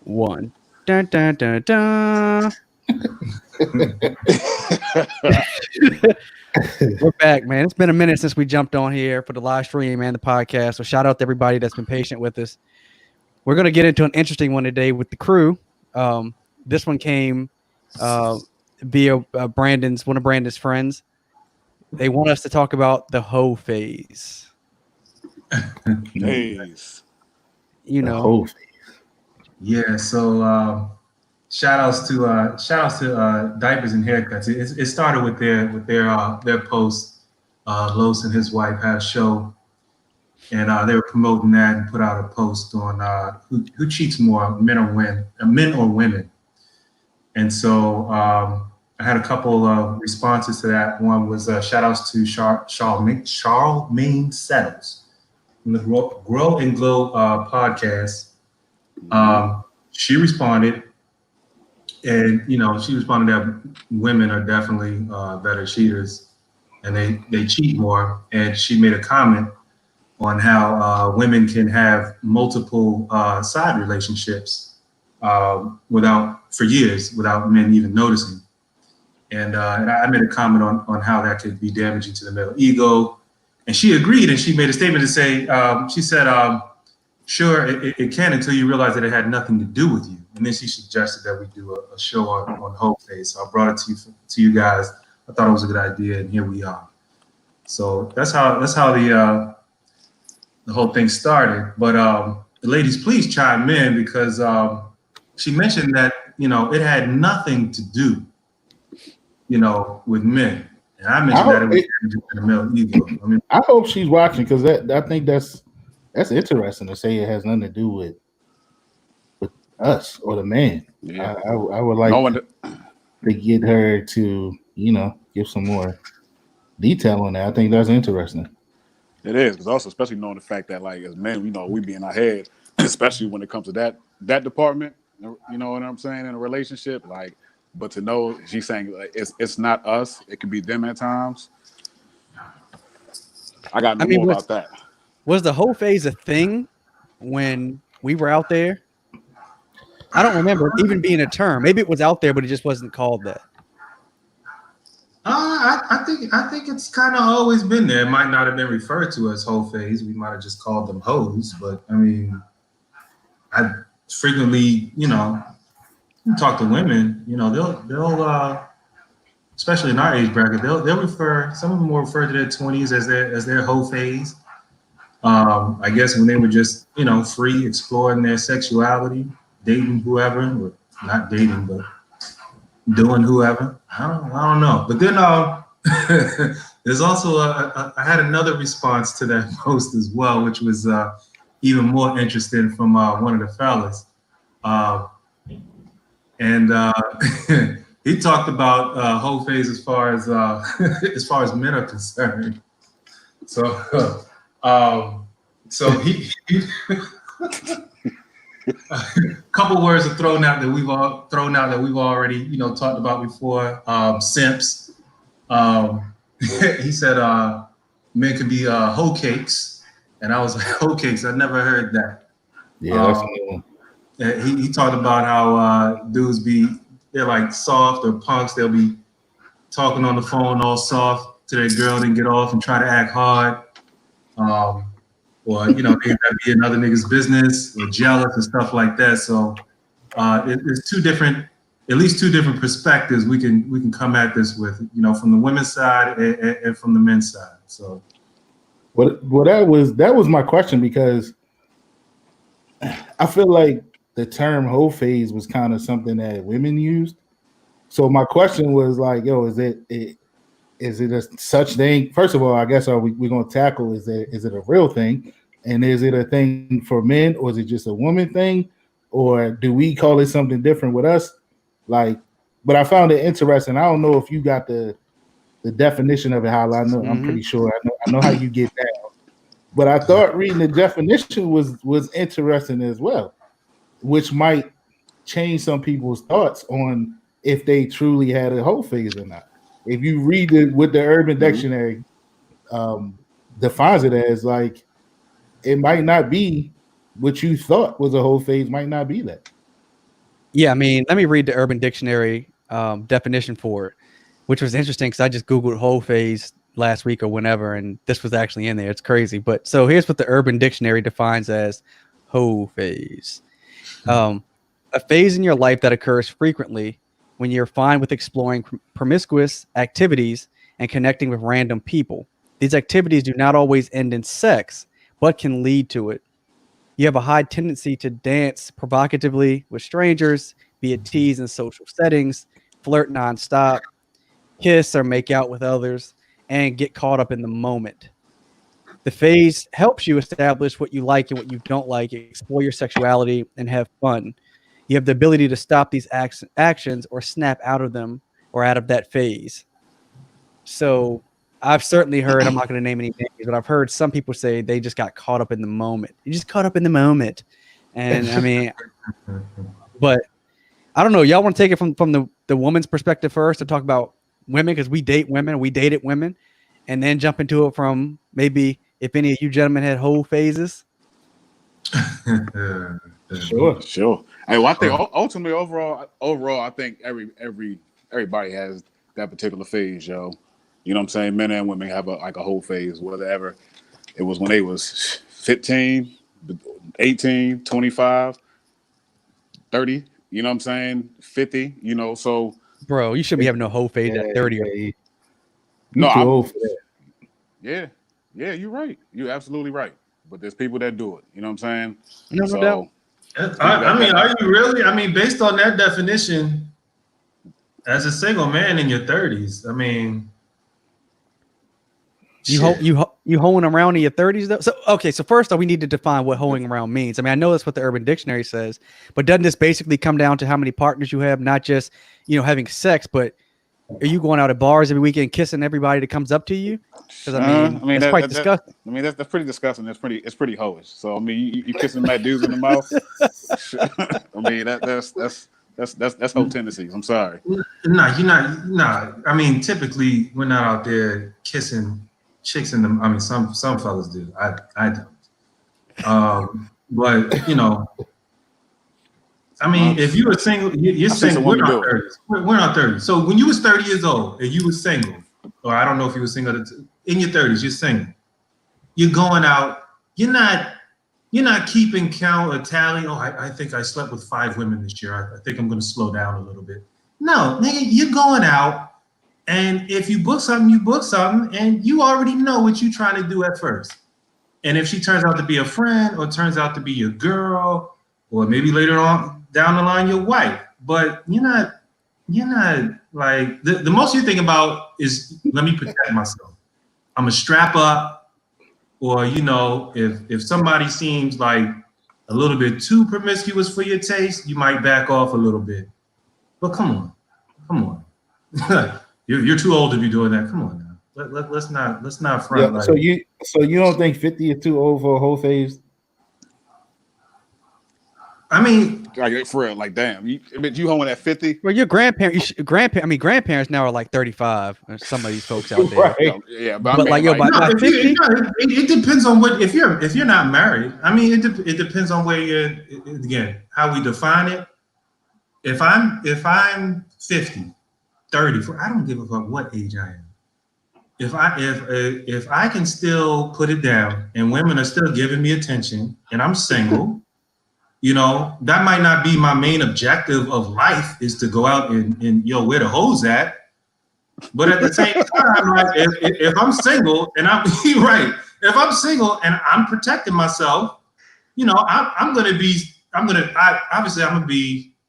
one. Dun, dun, dun, dun. We're back, man. It's been a minute since we jumped on here for the live stream and the podcast. So shout out to everybody that's been patient with us. We're going to get into an interesting one today with the crew. This one came via Brandon's one of Brandon's friends. They want us to talk about the hoe phase. Phase. You know, Hoe phase. Yeah. So shout outs to diapers and haircuts. It started with their post. Los and his wife had a show, and they were promoting that and put out a post on who cheats more, men or women. And so I had a couple of responses to that. One was shout outs to Charlemagne Settles from the Grow and Glow podcast. She responded, and she responded that women are definitely better cheaters, and they cheat more. And she made a comment on how women can have multiple side relationships for years without men even noticing. And I made a comment on how that could be damaging to the male ego. And she agreed, and she made a statement to say, she said, sure, it can until you realize that it had nothing to do with you. And then she suggested that we do a show on Hoe Phase. So I brought it to you guys. I thought it was a good idea, and here we are. So that's how the whole thing started. But the ladies, please chime in, because she mentioned that it had nothing to do with men. And I mentioned that it was the male ego. I hope she's watching, because I think that's interesting to say it has nothing to do with us or the man. Yeah. I would like to get her to give some more detail on that. I think that's interesting. It is, because also, especially knowing the fact that, like, as men, we be in our head, especially when it comes to that department. You know what I'm saying, in a relationship, like. But to know, she's saying, like, it's not us; it could be them at times. I got no more about that. Was the hoe phase a thing when we were out there? I don't remember it even being a term. Maybe it was out there, but it just wasn't called that. I think it's kind of always been there. It might not have been referred to as hoe phase. We might have just called them hoes. But I mean, I frequently, talk to women. They'll especially in our age bracket, they'll refer. Some of them will refer to their 20s as their hoe phase. I guess when they were just free, exploring their sexuality, dating whoever, or not dating, but doing whoever. I don't know. But then there's also I had another response to that post as well, which was even more interesting, from one of the fellas, and he talked about hoe phase as far as men are concerned. So he a couple words are thrown out that we've already talked about before. Simps. He said men could be hoe cakes, and I was like, hoe cakes. I never heard that. Yeah, that's a new one. He talked about how dudes they're like soft or punks. They'll be talking on the phone all soft to their girl, then get off and try to act hard. Or they gotta be another nigga's business, or jealous and stuff like that. So it's at least two different perspectives we can come at this with, from the women's side and from the men's side. So, well, that was my question, because I feel like the term hoe phase was kind of something that women used. So my question was like, is it a such thing? First of all, I guess we're going to tackle, is it a real thing? And is it a thing for men, or is it just a woman thing? Or do we call it something different with us? But I found it interesting. I don't know if you got the definition of it, how I know. I'm pretty sure I know how you get down. But I thought reading the definition was interesting as well, which might change some people's thoughts on if they truly had a hoe phase or not. If you read it with the Urban Dictionary, defines it as it might not be what you thought was a hoe phase, might not be that. Yeah, I mean, let me read the Urban Dictionary definition for it, which was interesting because I just Googled whole phase last week or whenever, and this was actually in there. It's crazy. But so here's what the Urban Dictionary defines as hoe phase. Um, a phase in your life that occurs frequently when you're fine with exploring promiscuous activities and connecting with random people. These activities do not always end in sex, but can lead to it. You have a high tendency to dance provocatively with strangers, be at tease in social settings, flirt nonstop, kiss or make out with others, and get caught up in the moment. The phase helps you establish what you like and what you don't like, explore your sexuality, and have fun. You have the ability to stop these actions or snap out of them or out of that phase. So I've certainly heard, I'm not going to name any names, but I've heard some people say they just got caught up in the moment. You just caught up in the moment. And I mean, but I don't know. Y'all want to take it from the woman's perspective first to talk about women because we date women, we dated women, and then jump into it from maybe if any of you gentlemen had whole phases. Sure. Sure. Hey, well, I think ultimately, overall, I think everybody has that particular phase, yo. You know what I'm saying? Men and women have a whole phase, whatever. It was when they was 15, 18, 25, 30, you know what I'm saying? 50, you know, so. Bro, you shouldn't be having no whole phase at 30. You No, too old for that. Yeah, you're right. You're absolutely right. But there's people that do it, you know what I'm saying? No So, doubt. I mean, are you really? I mean, based on that definition, as a single man in your 30s, I mean, You hoeing around in your 30s though? So okay, so first we need to define what hoeing around means. I mean, I know that's what the Urban Dictionary says, but doesn't this basically come down to how many partners you have, not just having sex, but are you going out at bars every weekend kissing everybody that comes up to you? Because I mean, that's quite disgusting. That's pretty disgusting. It's pretty hoish. So I mean, you kissing mad dudes in the mouth. I mean, that's whole tendencies. I'm sorry. nah, you're not. Nah, I mean, typically we're not out there kissing chicks in them. I mean, some fellas do. I don't. But I mean, if you were single, you're single. We're not 30. We're not 30. So when you was 30 years old and you were single, or I don't know if you were single in your 30s, you're single. You're going out. You're not keeping count or tally. Oh, I think I slept with 5 women this year. I think I'm going to slow down a little bit. No, nigga, you're going out, and if you book something, you book something, and you already know what you're trying to do at first. And if she turns out to be a friend, or turns out to be your girl, or maybe later on down the line your wife, but you're not like the most you think about is, let me protect myself. I'm a strap up, or if somebody seems like a little bit too promiscuous for your taste, you might back off a little bit. But come on, you're too old to be doing that. Come on now, let's not front. Yeah, so you don't think 50 is too old for a whole phase? I mean, like for real, like damn, you hoeing at 50? Well, your grandparents now are like 35. Some of these folks out there, right. Yeah, but like by 50, it depends on what. If you're not married, I mean, it depends on where you're. Again, how we define it. If I'm 50, 30, I don't give a fuck what age I am. If I can still put it down and women are still giving me attention and I'm single. That might not be my main objective of life is to go out and where the hoes at. But at the same time, like, if I'm single and I'm right, if I'm single and I'm protecting myself, I'm gonna be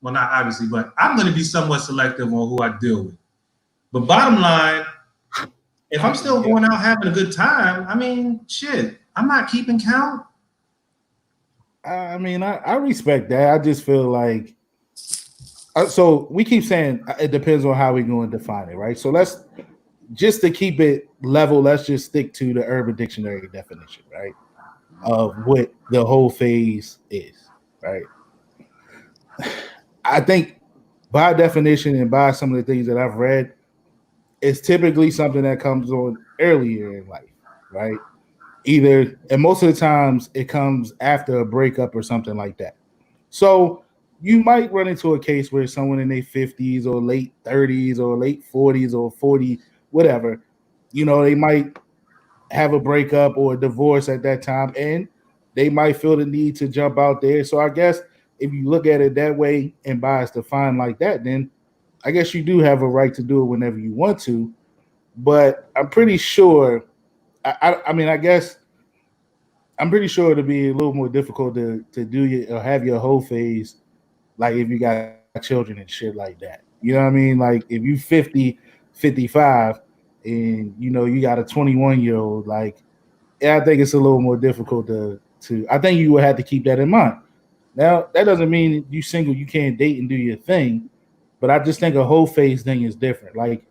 well, not obviously, but I'm gonna be somewhat selective on who I deal with. But bottom line, if I'm still going out having a good time, I mean, shit, I'm not keeping count. I mean, I respect that. I just feel like, so we keep saying it depends on how we're going to define it, right? So let's just to keep it level, let's just stick to the Urban Dictionary definition, right? Of what the whole phase is, right? I think by definition and by some of the things that I've read, it's typically something that comes on earlier in life, right? And most of the times it comes after a breakup or something like that. So you might run into a case where someone in their 50s or late 30s or late 40s or 40, whatever, they might have a breakup or a divorce at that time, and they might feel the need to jump out there. So I guess if you look at it that way and by it's defined like that, then I guess you do have a right to do it whenever you want to. But I'm pretty sure, I mean, I guess I'm pretty sure it'll be a little more difficult to do your or have your whole phase, like if you got children and shit like that. You know what I mean? Like if you 50, 55, and you got a 21-year-old, like yeah, I think it's a little more difficult to I think you would have to keep that in mind. Now, that doesn't mean you single, you can't date and do your thing, but I just think a whole phase thing is different. Like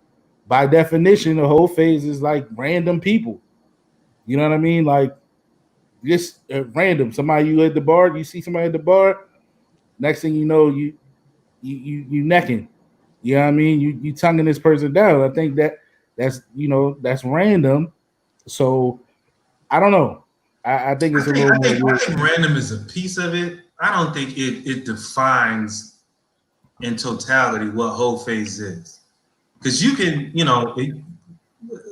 by definition, a whole phase is like random people. You know what I mean? Like just random. Somebody you at the bar, you see somebody at the bar, next thing you know, you necking. You know what I mean? You tonguing this person down. I think that's random. So I don't know. I think it's a little more. I think random is a piece of it. I don't think it defines in totality what whole phase is. Because you can,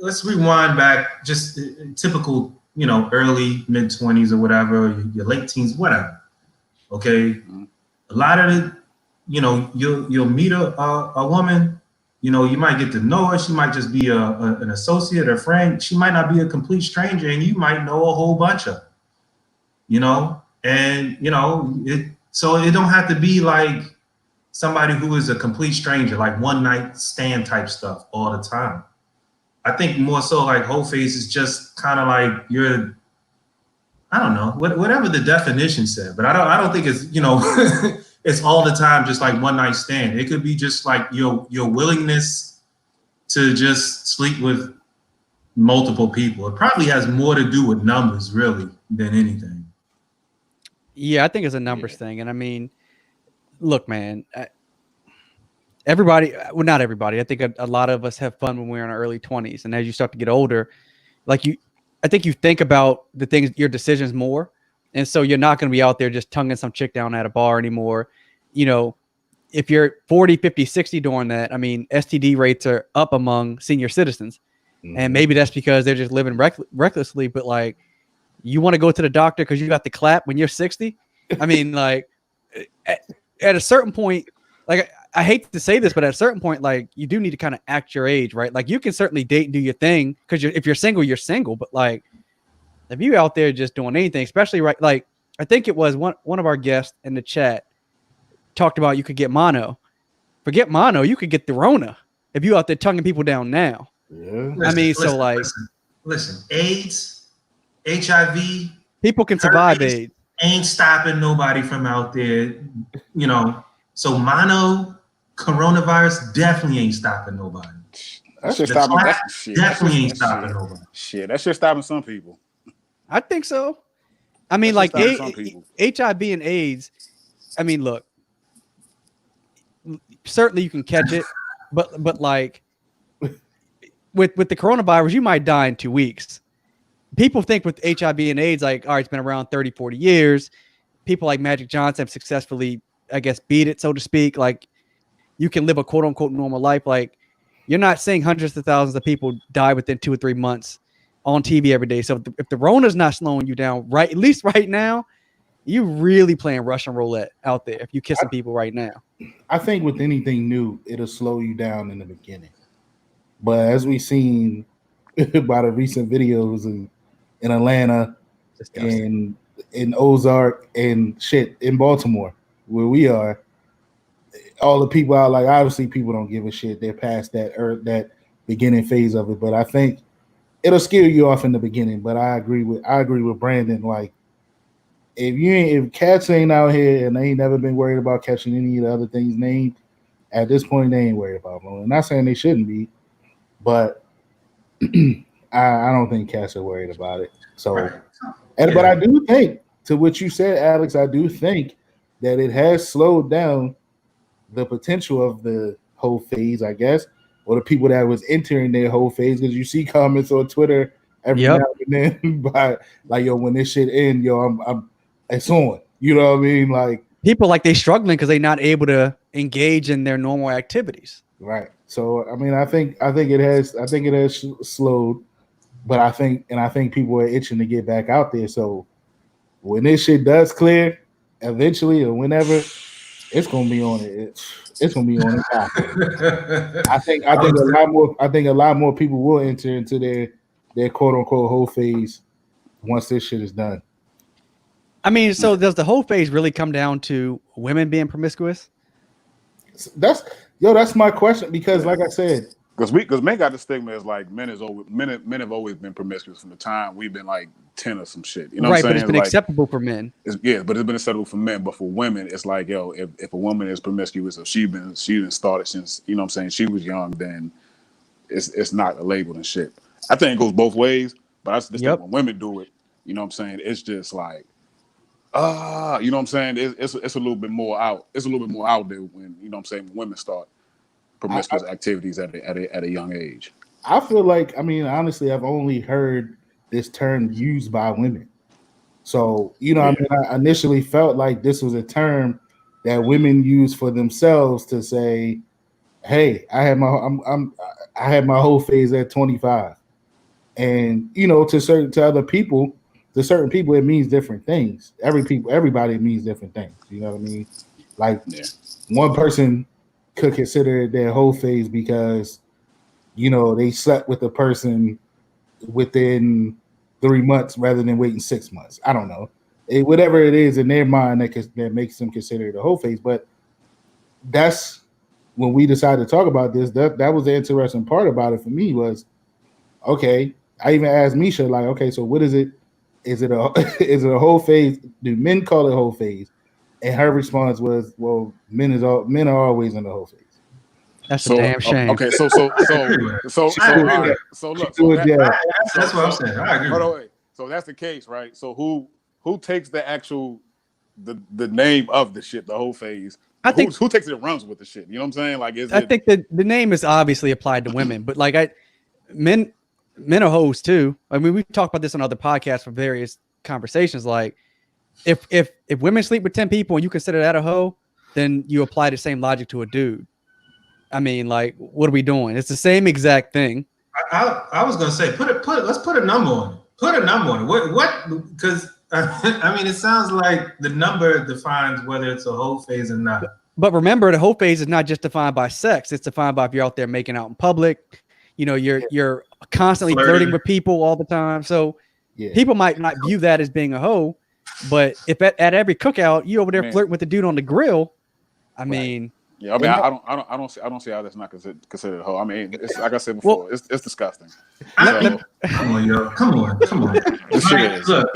let's rewind back just typical, early mid 20s or whatever, your late teens, whatever. Okay. A lot of it, you'll meet a woman, you might get to know her. She might just be an associate or friend. She might not be a complete stranger, and you might know a whole bunch of them, so it don't have to be like somebody who is a complete stranger, like one night stand type stuff all the time. I think more so like whole phase is just kind of like I don't know, whatever the definition said, but I don't think it's, it's all the time just like one night stand. It could be just like your willingness to just sleep with multiple people. It probably has more to do with numbers really than anything. Yeah, I think it's a numbers thing. And I mean, look, man, everybody, well, not everybody. I think a lot of us have fun when we're in our early 20s. And as you start to get older, I think you think about the things, your decisions more. And so you're not going to be out there just tonguing some chick down at a bar anymore. If you're 40, 50, 60 during that, I mean, STD rates are up among senior citizens. Mm-hmm. And maybe that's because they're just living recklessly. But like, you want to go to the doctor because you got the clap when you're 60? I mean, like, at a certain point, like, I hate to say this, but at a certain point, like, you do need to kind of act your age, right? Like, you can certainly date and do your thing because if you're single, you're single. But like, if you out there just doing anything, especially right, like, I think it was one of our guests in the chat talked about you could get mono. Forget mono, you could get the Rona if you out there tonguing people down now. Yeah. Listen, AIDS, HIV, people can survive AIDS. Ain't stopping nobody from out there, So mono, coronavirus definitely ain't stopping nobody. That shit stopping. Definitely ain't stopping nobody. Shit, that shit stopping some people. I think so. I mean, like HIV and AIDS. I mean, look, certainly you can catch it, but like with the coronavirus, you might die in 2 weeks. People think with HIV and AIDS, like, all right, it's been around 30, 40 years. People like Magic Johnson have successfully, I guess, beat it, so to speak. Like, you can live a quote unquote normal life. Like, you're not seeing hundreds of thousands of people die within 2 or 3 months on TV every day. So if the Rona's not slowing you down, right, at least right now, you really playing Russian roulette out there if you kissing people right now. I think with anything new, it'll slow you down in the beginning. But as we've seen by the recent videos in Atlanta and in Ozark and shit in Baltimore, where we are, all the people out, like, obviously people don't give a shit. They're past that beginning phase of it. But I think it'll scare you off in the beginning. But I agree with Brandon. Like, if cats ain't out here and they ain't never been worried about catching any of the other things named, at this point they ain't worried about them. I'm not saying they shouldn't be, but I don't think cats are worried about it. So, but I do think, to what you said, Alex, I do think that it has slowed down the potential of the whole phase, I guess, or the people that was entering their whole phase, because you see comments on Twitter every now and then by like, yo, when this shit end, yo, I'm it's on. You know what I mean? Like, people like they struggling because they're not able to engage in their normal activities. Right. So I mean, I think it has slowed, but I think people are itching to get back out there. So when this shit does clear, eventually or whenever, it's gonna be on it. It's gonna be on it. I think a lot more people will enter into their quote unquote whole phase once this shit is done. I mean, so does the whole phase really come down to women being promiscuous? That's my question, because like I said, because men got the stigma as like men have always been promiscuous from the time we've been like 10 or some shit. You know right, what I'm saying? But it's been like, acceptable for men. But it's been acceptable for men. But for women, it's like, yo, if a woman is promiscuous, if she been started since, you know what I'm saying, she was young, then it's not a label and shit. I think it goes both ways, but I just think when women do it, you know what I'm saying, it's just like, you know what I'm saying? It's a little bit more out. It's a little bit more out there when, you know what I'm saying, when women start promiscuous activities at a young age. I feel like, I mean, honestly, I've only heard this term used by women. So, you know, I mean, I initially felt like this was a term that women use for themselves to say, "Hey, I had my whole phase at 25," and you know, to certain people, it means different things. Everybody means different things. You know what I mean? Like one person could consider it their whole phase because, you know, they slept with a person within 3 months rather than waiting 6 months. I don't know. Whatever it is in their mind that makes them consider it a whole phase. But that's when we decided to talk about this. That was the interesting part about it for me was, okay, I even asked Misha, like, okay, so what is it? Is it a whole phase? Do men call it whole phase? And her response was, well, men are always in the whole phase. That's a damn shame. Okay, so look, that's what I'm saying. I agree. Hold on, wait. So that's the case, right? So who takes the actual the name of the shit, the whole phase? I think who takes it and runs with the shit? You know what I'm saying? Like, I think the name is obviously applied to women, but like men are hoes too. I mean, we've talked about this on other podcasts for various conversations. Like, if women sleep with 10 people and you consider that a hoe, then you apply the same logic to a dude. I mean, like, what are we doing? It's the same exact thing. I was gonna say, let's put a number on it. Put a number on it. What? Because I mean, it sounds like the number defines whether it's a whole phase or not. But remember, the whole phase is not just defined by sex. It's defined by if you're out there making out in public. You know, you're constantly flirting with people all the time. So people might not view that as being a hoe. But if at every cookout you over there flirting with the dude on the grill, I mean. Yeah, I mean, I don't see how that's not considered a hoe. I mean, it's like I said before, it's disgusting. So, come on, yo, come on. Look,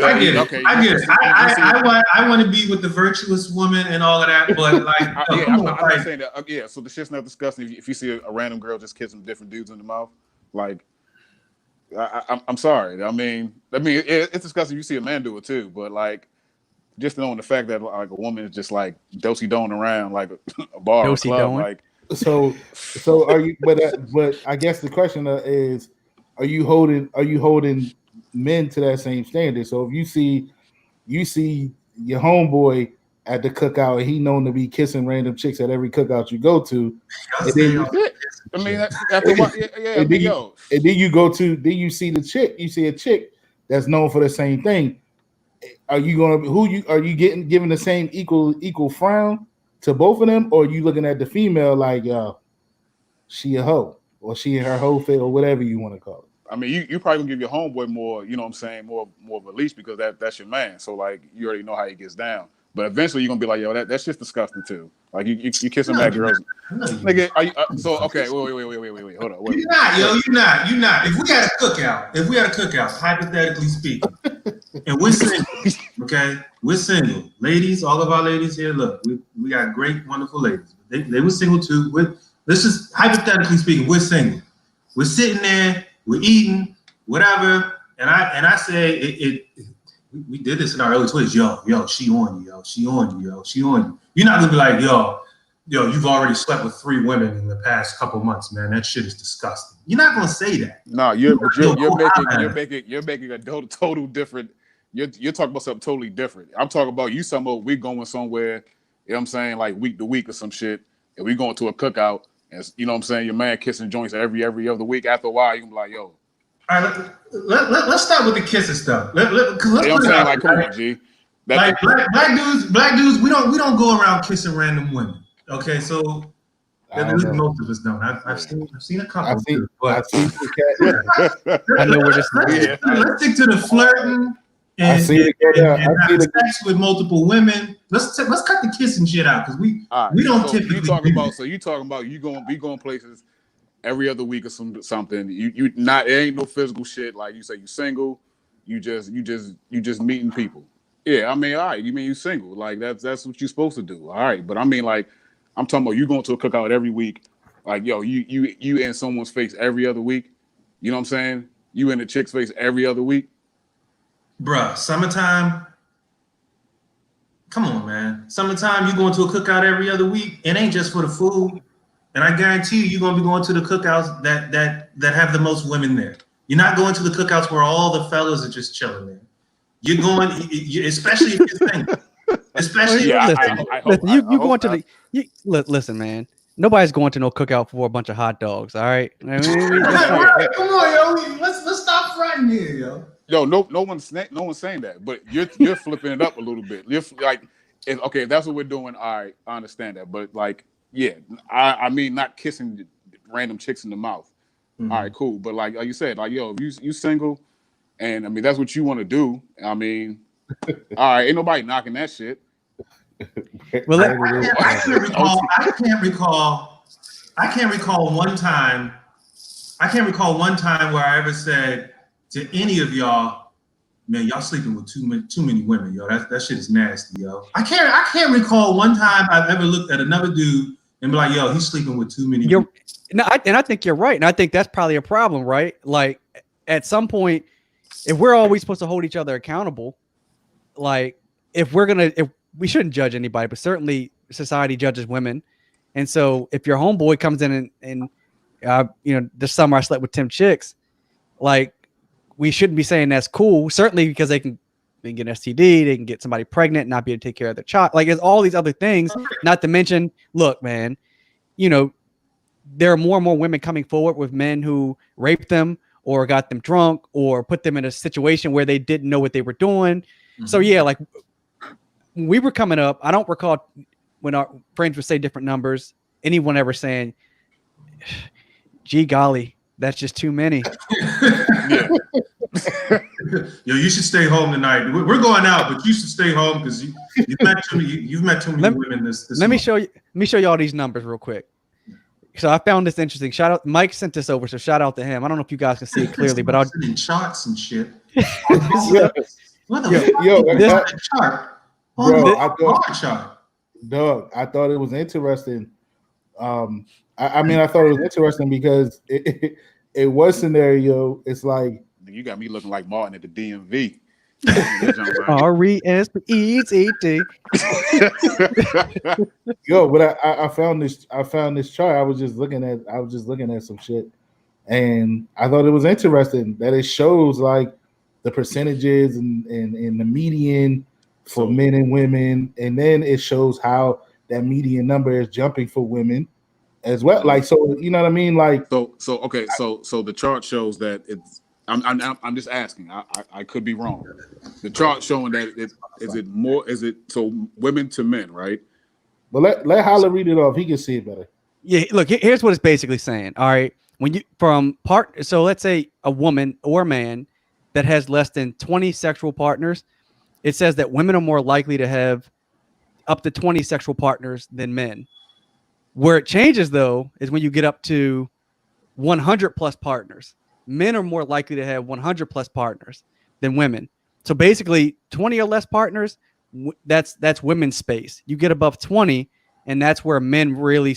I get it. Okay, I get it. I want to be with the virtuous woman and all of that, but like, I'm not saying that. So the shit's not disgusting. If you see a random girl just kissing different dudes in the mouth, like, I'm sorry. I mean, it's disgusting. You see a man do it too, but like. Just knowing the fact that like a woman is just like do-si-doing around like a bar or a club, like so are you? But I guess the question is, are you holding men to that same standard? So if you see your homeboy at the cookout and he known to be kissing random chicks at every cookout you go to, and then you see the chick, you see a chick that's known for the same thing. Are you giving the same equal frown to both of them, or are you looking at the female like, yo, she a hoe, or she in her hoe fit, or whatever you want to call it? I mean, you probably gonna give your homeboy more, you know what I'm saying, more of a leash because that's your man. So like you already know how he gets down. But eventually you're gonna be like, yo, that's just disgusting too. Like you kissing that girl. Nigga, so okay, wait, hold on. You're not. If we had a cookout, hypothetically speaking, and we're single, okay? We're single. Ladies, all of our ladies here, look, we got great, wonderful ladies. They were single too. Let's just hypothetically speaking, we're single. We're sitting there, we're eating, whatever, and I say we did this in our early 20s. Yo, she on you. You're not gonna be like, yo, you've already slept with 3 women in the past couple months, man. That shit is disgusting. You're not gonna say that. No, you're making a total different. You're talking about something totally different. I'm talking about you. We going somewhere. you know what I'm saying, like week to week or some shit, and we going to a cookout, and you know what I'm saying, your man kissing joints every other week. After a while, you can be like, yo. All right, let's start with the kissing stuff. Let's You know what I'm saying, like, come on, G. Like black dudes, we don't go around kissing random women. Okay, so at least most of us don't. I've seen a couple. I've seen I know where this is. Let's stick to the flirting and have sex with multiple women. Let's cut the kissing shit out because we don't typically. You talking about you going places every other week or something. You not, it ain't no physical shit. Like you say, you single. You just meeting people. Yeah, I mean, all right. You mean you single? Like that's what you're supposed to do. All right, but I mean, like, I'm talking about you going to a cookout every week. Like, yo, you in someone's face every other week. You know what I'm saying? You in a chick's face every other week. Bruh, summertime. Come on, man. Summertime, you going to a cookout every other week. It ain't just for the food. And I guarantee you're gonna be going to the cookouts that have the most women there. You're not going to the cookouts where all the fellas are just chilling there. You're going, especially if you're single. Especially, listen, man. Nobody's going to no cookout for a bunch of hot dogs. All right, come on, yo. Let's stop fronting here, yo. Yo, no one's saying that, but you're flipping it up a little bit. You're like, if that's what we're doing. All right, I understand that, but like, yeah, I mean, not kissing random chicks in the mouth. Mm-hmm. All right, cool, but like you said, like, yo, if you single, and I mean that's what you want to do. I mean, all right, ain't nobody knocking that shit. Well, I can't recall one time. I can't recall one time where I ever said to any of y'all, man, y'all sleeping with too many women, yo. That shit is nasty, yo. I can't recall one time I've ever looked at another dude and be like, yo, he's sleeping with too many women. I think you're right, and I think that's probably a problem, right? Like at some point, if we're always supposed to hold each other accountable, like if we shouldn't judge anybody, but certainly society judges women. And so if your homeboy comes in and this summer I slept with 10 chicks, like we shouldn't be saying that's cool. Certainly because they can get an STD, they can get somebody pregnant and not be able to take care of their child. Like there's all these other things, not to mention, look, man, there are more and more women coming forward with men who raped them or got them drunk or put them in a situation where they didn't know what they were doing. Mm-hmm. So yeah, like when we were coming up, I don't recall when our friends would say different numbers, anyone ever saying, gee golly, that's just too many. Yeah. Yo, you should stay home tonight. We're going out, but you should stay home because you've met too many women this Let me show you all these numbers real quick. So I found this interesting. Shout out, Mike sent this over, so shout out to him. I don't know if you guys can see it clearly, but I'll in charts and shit. What the chart? Doug, I thought it was interesting. I mean, I thought it was interesting because it was scenario. It's like you got me looking like Martin at the DMV. RESPECT. Yo, but I found this chart. I was just looking at some shit, and I thought it was interesting that it shows like the percentages and the median for men and women, and then it shows how that median number is jumping for women as well. Like, so you know what I mean? Like, so the chart shows that it's. I'm just asking. I could be wrong. The chart showing that is it so women to men, right? But let Holla read it off. He can see it better. Yeah, look, here's what it's basically saying. All right. When you so let's say a woman or a man that has less than 20 sexual partners, it says that women are more likely to have up to 20 sexual partners than men. Where it changes though is when you get up to 100 plus partners. Men are more likely to have 100 plus partners than women. So basically 20 or less partners, that's women's space. You get above 20 and that's where men really,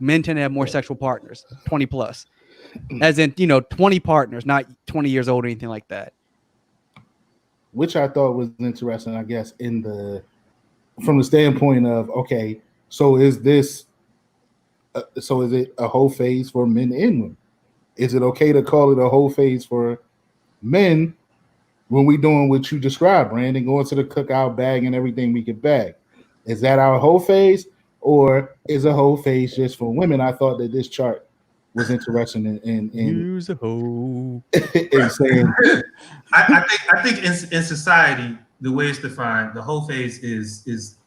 men tend to have more sexual partners, 20 plus. As in, 20 partners, not 20 years old or anything like that. Which I thought was interesting, I guess, from the standpoint of, okay, so is it a whole phase for men and women? Is it okay to call it a whole phase for men when we doing what you described, Brandon, going to the cookout, bag and everything we could bag? Is that our whole phase, or is a whole phase just for women? I thought that this chart was interesting in Use a hoe. in saying I think in society, the way it's defined, the whole phase is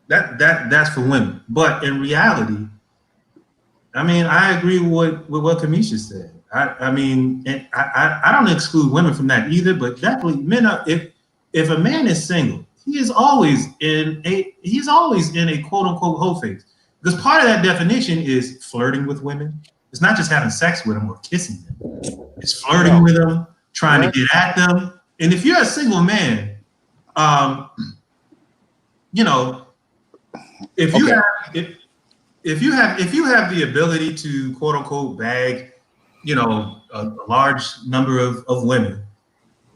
that's for women. But in reality, I mean, I agree with what Kamisha said. I mean, and I don't exclude women from that either, but definitely men are. If a man is single, he's always in a quote unquote whole phase, because part of that definition is flirting with women. It's not just having sex with them or kissing them. It's flirting with them, trying to get at them. And if you're a single man, you know, if you have if you have the ability to quote unquote bag, you know, a large number of women,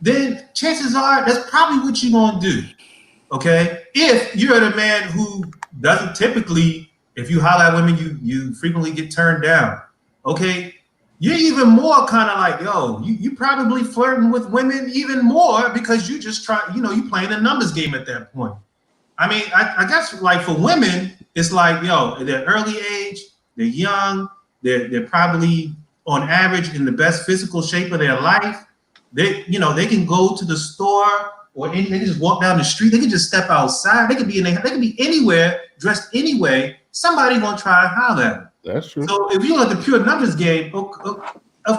then chances are that's probably what you're gonna do. Okay, if you're the man who doesn't typically, if you holler at women, you frequently get turned down. Okay, you're even more kind of like, yo, you probably flirting with women even more because you just try, you know, you playing a numbers game at that point. I mean, I guess like for women, it's like, yo, they're early age, they're young, they're probably on average in the best physical shape of their life. They can go to the store or they can just walk down the street. They can just step outside. They can be anywhere, dressed anyway. Somebody gonna try to holler at them. that's true. So if you look at the pure numbers game, of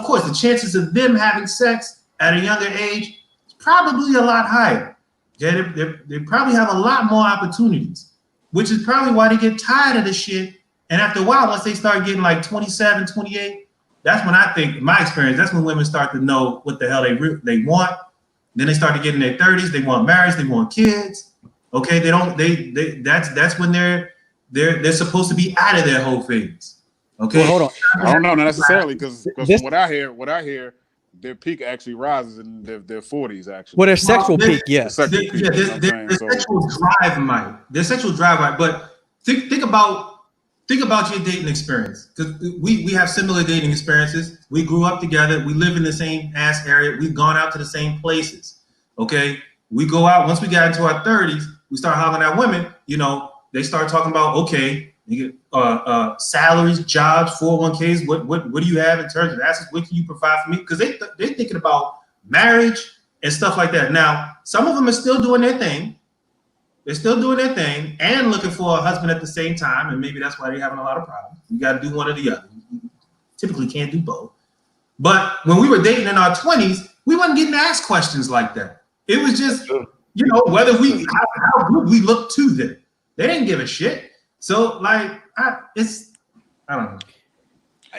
course, the chances of them having sex at a younger age is probably a lot higher. Okay, they probably have a lot more opportunities, which is probably why they get tired of this shit. And after a while, once they start getting like 27, 28, that's when I think, in my experience, that's when women start to know what the hell they want. Then they start to get in their 30s. They want marriage. They want kids. Okay, that's when they're supposed to be out of their whole phase. Okay, Well, hold on. I don't know necessarily because from what I hear, their peak actually rises in their 40s. Actually, Well, their sexual peak, yes. Their sexual peak, you know what I'm saying? Their sexual drive might. But think about your dating experience, because we have similar dating experiences. We grew up together. We live in the same ass area. We've gone out to the same places. Okay, we go out once we got into our 30s. We start hollering at women. You know, they start talking about, okay, you get salaries, jobs, 401ks. What do you have in terms of assets? What can you provide for me? Because they're thinking about marriage and stuff like that. Now, some of them are still doing their thing. They're still doing their thing and looking for a husband at the same time, and maybe that's why they're having a lot of problems. You got to do one or the other. You typically can't do both. But when we were dating in our 20s, we wasn't getting asked questions like that. It was just, you know, whether how good we look to them. They didn't give a shit. So, like, I don't know.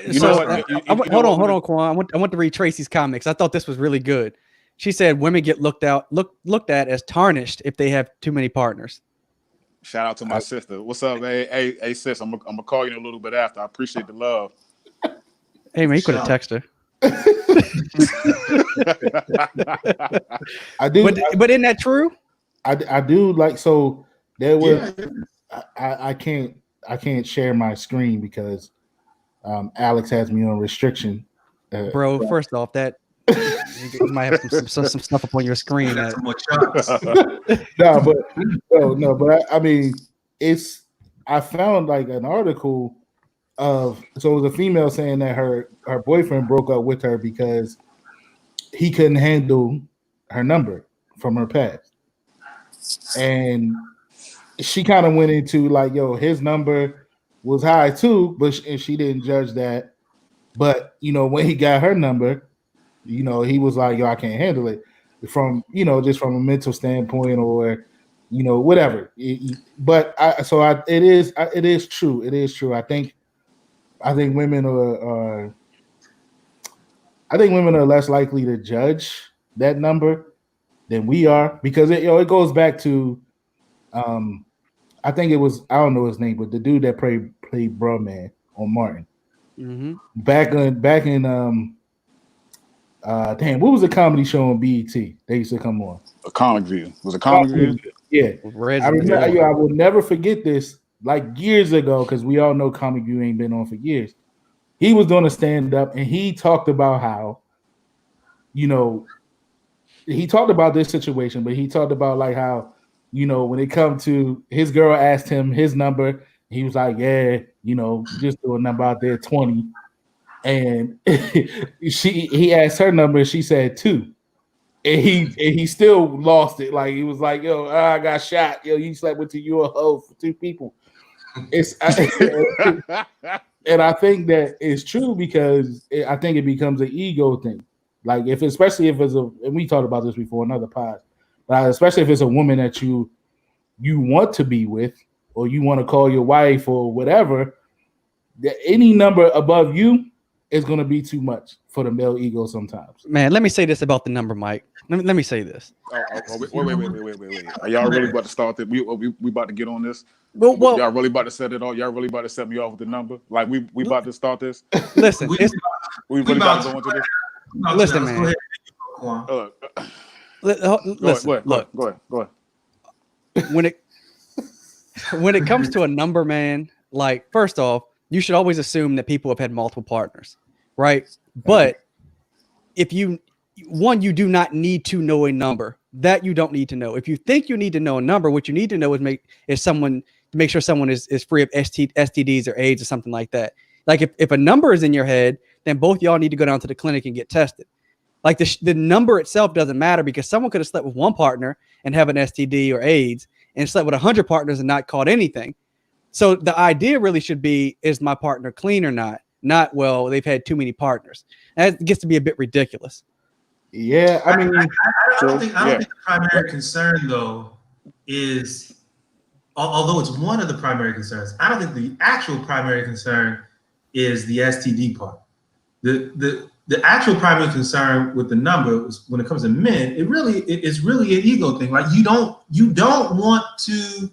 You know what? Hold on, Quan. I want to read Tracy's comments. I thought this was really good. She said women get looked at as tarnished if they have too many partners. Shout out to my sister. What's up, hey sis? I'm gonna call you in a little bit after. I appreciate the love. Hey man, you could have texted her. I do, but isn't that true? I do like, so there was. Yeah. I can't share my screen because Alex has me on restriction. Bro, first off, that you might have some stuff up on your screen. But I mean, I found like an article so it was a female saying that her boyfriend broke up with her because he couldn't handle her number from her past, and she kind of went into like, yo, his number was high too, but she didn't judge that. But you know, when he got her number, you know, he was like, yo, I can't handle it from, you know, just from a mental standpoint or, you know, whatever. It is true. It is true. I think women are less likely to judge that number than we are, because it goes back to, I think it was, I don't know his name, but the dude that played Bruh-Man on Martin. Mm-hmm. Back in damn, what was the comedy show on BET? They used to come on. A Comic View. Was it Comic View? Yeah. I remember, I will never forget this, like years ago, because we all know Comic View ain't been on for years. He was doing a stand-up and he talked about how, you know, he talked about this situation, but he talked about like how, when it come to his girl asked him his number, he was like, yeah, just throw a number out there, 20. And he asked her number, and she said 2. And he still lost it. Like he was like, yo, I got shot. Yo, you slept with you a hoe for 2 people. And I think that it's true because I think it becomes an ego thing. Like especially if it's and we talked about this before, another pod, but especially if it's a woman that you want to be with, or you want to call your wife or whatever, that any number above you is going to be too much for the male ego sometimes. Man, let me say this about the number, Mike. Let me say this. Wait. Are y'all really about to start that? We about to get on this? Well, y'all really about to set it off? Y'all really about to set me off with the number? Like we about to start this? Listen, we really about to go into this? Listen, man. Go ahead. When it comes to a number, man, like first off, you should always assume that people have had multiple partners, right? But if you do not need to know a number. That you don't need to know. If you think you need to know a number, what you need to know is make sure someone is free of STDs or AIDS or something like that. Like if a number is in your head, then both y'all need to go down to the clinic and get tested. Like the number itself doesn't matter because someone could have slept with one partner and have an STD or AIDS and slept with 100 partners and not caught anything. So the idea really should be, is my partner clean or not? Not, well, they've had too many partners. That gets to be a bit ridiculous. Yeah, I mean, I don't think the primary concern though is, although it's one of the primary concerns, I don't think the actual primary concern is the STD part. The actual primary concern with the number is when it comes to men, it's really an ego thing. Like you don't want to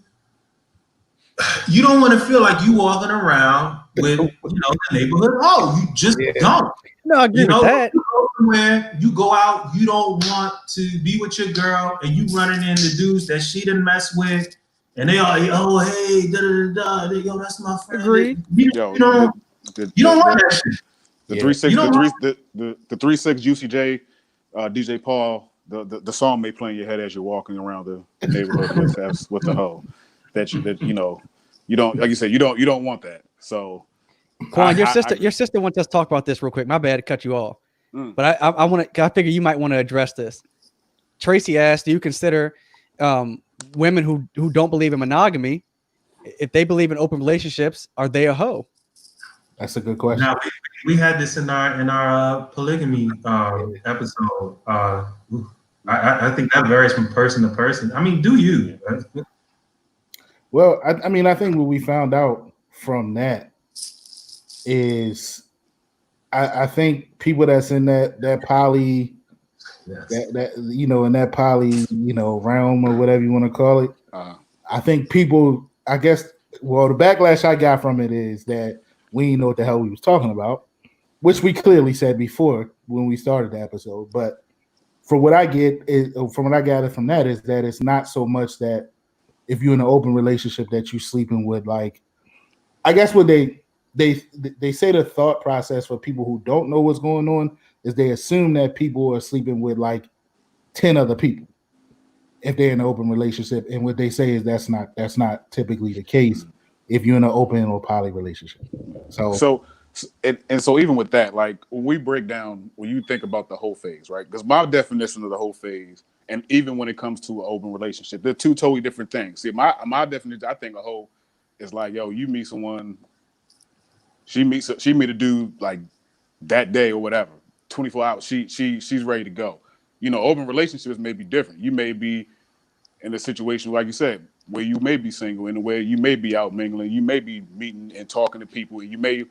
feel like you walking around with the neighborhood. Oh, you just don't. No, I agree with that. Somewhere you go out, you don't want to be with your girl, and you running into dudes that she didn't mess with, and they are, oh hey, da da da da, yo, that's my friend. Agreed. You don't want that shit. The 3-6 Juicy J, DJ Paul, the song may play in your head as you're walking around the neighborhood with the hoe. That you don't, like you said, you don't want that. So Quan, your sister wants us to talk about this real quick. My bad to cut you off. But I figure you might want to address this. Tracy asked, do you consider women who don't believe in monogamy, if they believe in open relationships, are they a hoe? That's a good question. Now, we had this in our polygamy episode. I think that varies from person to person. I mean, do you? Well, I mean, I think what we found out from that is I think people that's in that poly, that in that poly, realm or whatever you want to call it. I think people, I guess, well, the backlash I got from it is that we didn't know what the hell we was talking about, which we clearly said before when we started the episode. But from what I gather from that is that it's not so much that if you're in an open relationship that you're sleeping with, like, I guess what they say the thought process for people who don't know what's going on is they assume that people are sleeping with like 10 other people if they're in an open relationship. And what they say is that's not typically the case if you're in an open or poly relationship. So even with that, like when we break down, when you think about the whole phase, right? Because my definition of the whole phase, and even when it comes to an open relationship, they're two totally different things. See, my definition, I think a whole is like, yo, you meet someone, she meet a dude like that day or whatever, 24 hours, she's ready to go. Open relationships may be different. You may be in a situation, like you said, where you may be single, in a way you may be out mingling, you may be meeting and talking to people, and you may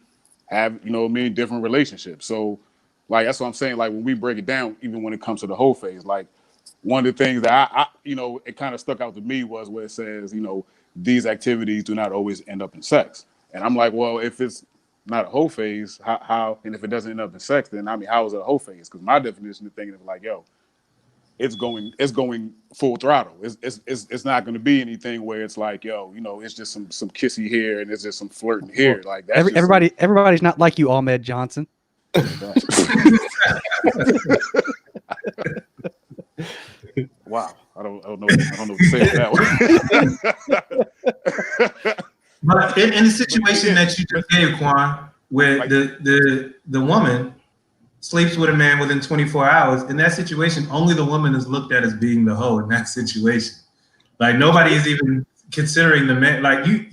have, many different relationships. So, like, that's what I'm saying. Like, when we break it down, even when it comes to the whole phase, like, one of the things that I it kind of stuck out to me was where it says, these activities do not always end up in sex. And I'm like, well, if it's not a whole phase, how, and if it doesn't end up in sex, then I mean, how is it a whole phase? Because my definition of thinking of like, yo, it's going full throttle. It's not going to be anything where it's like, yo, it's just some kissy here and it's just some flirting here. Like that's everybody's not like you, Ahmed Johnson. Wow, I don't know what to say to that one. But in the situation that you just gave, Quan, where Like- the woman sleeps with a man within 24 hours, in that situation, only the woman is looked at as being the hoe in that situation. Like nobody is even considering the man. Like you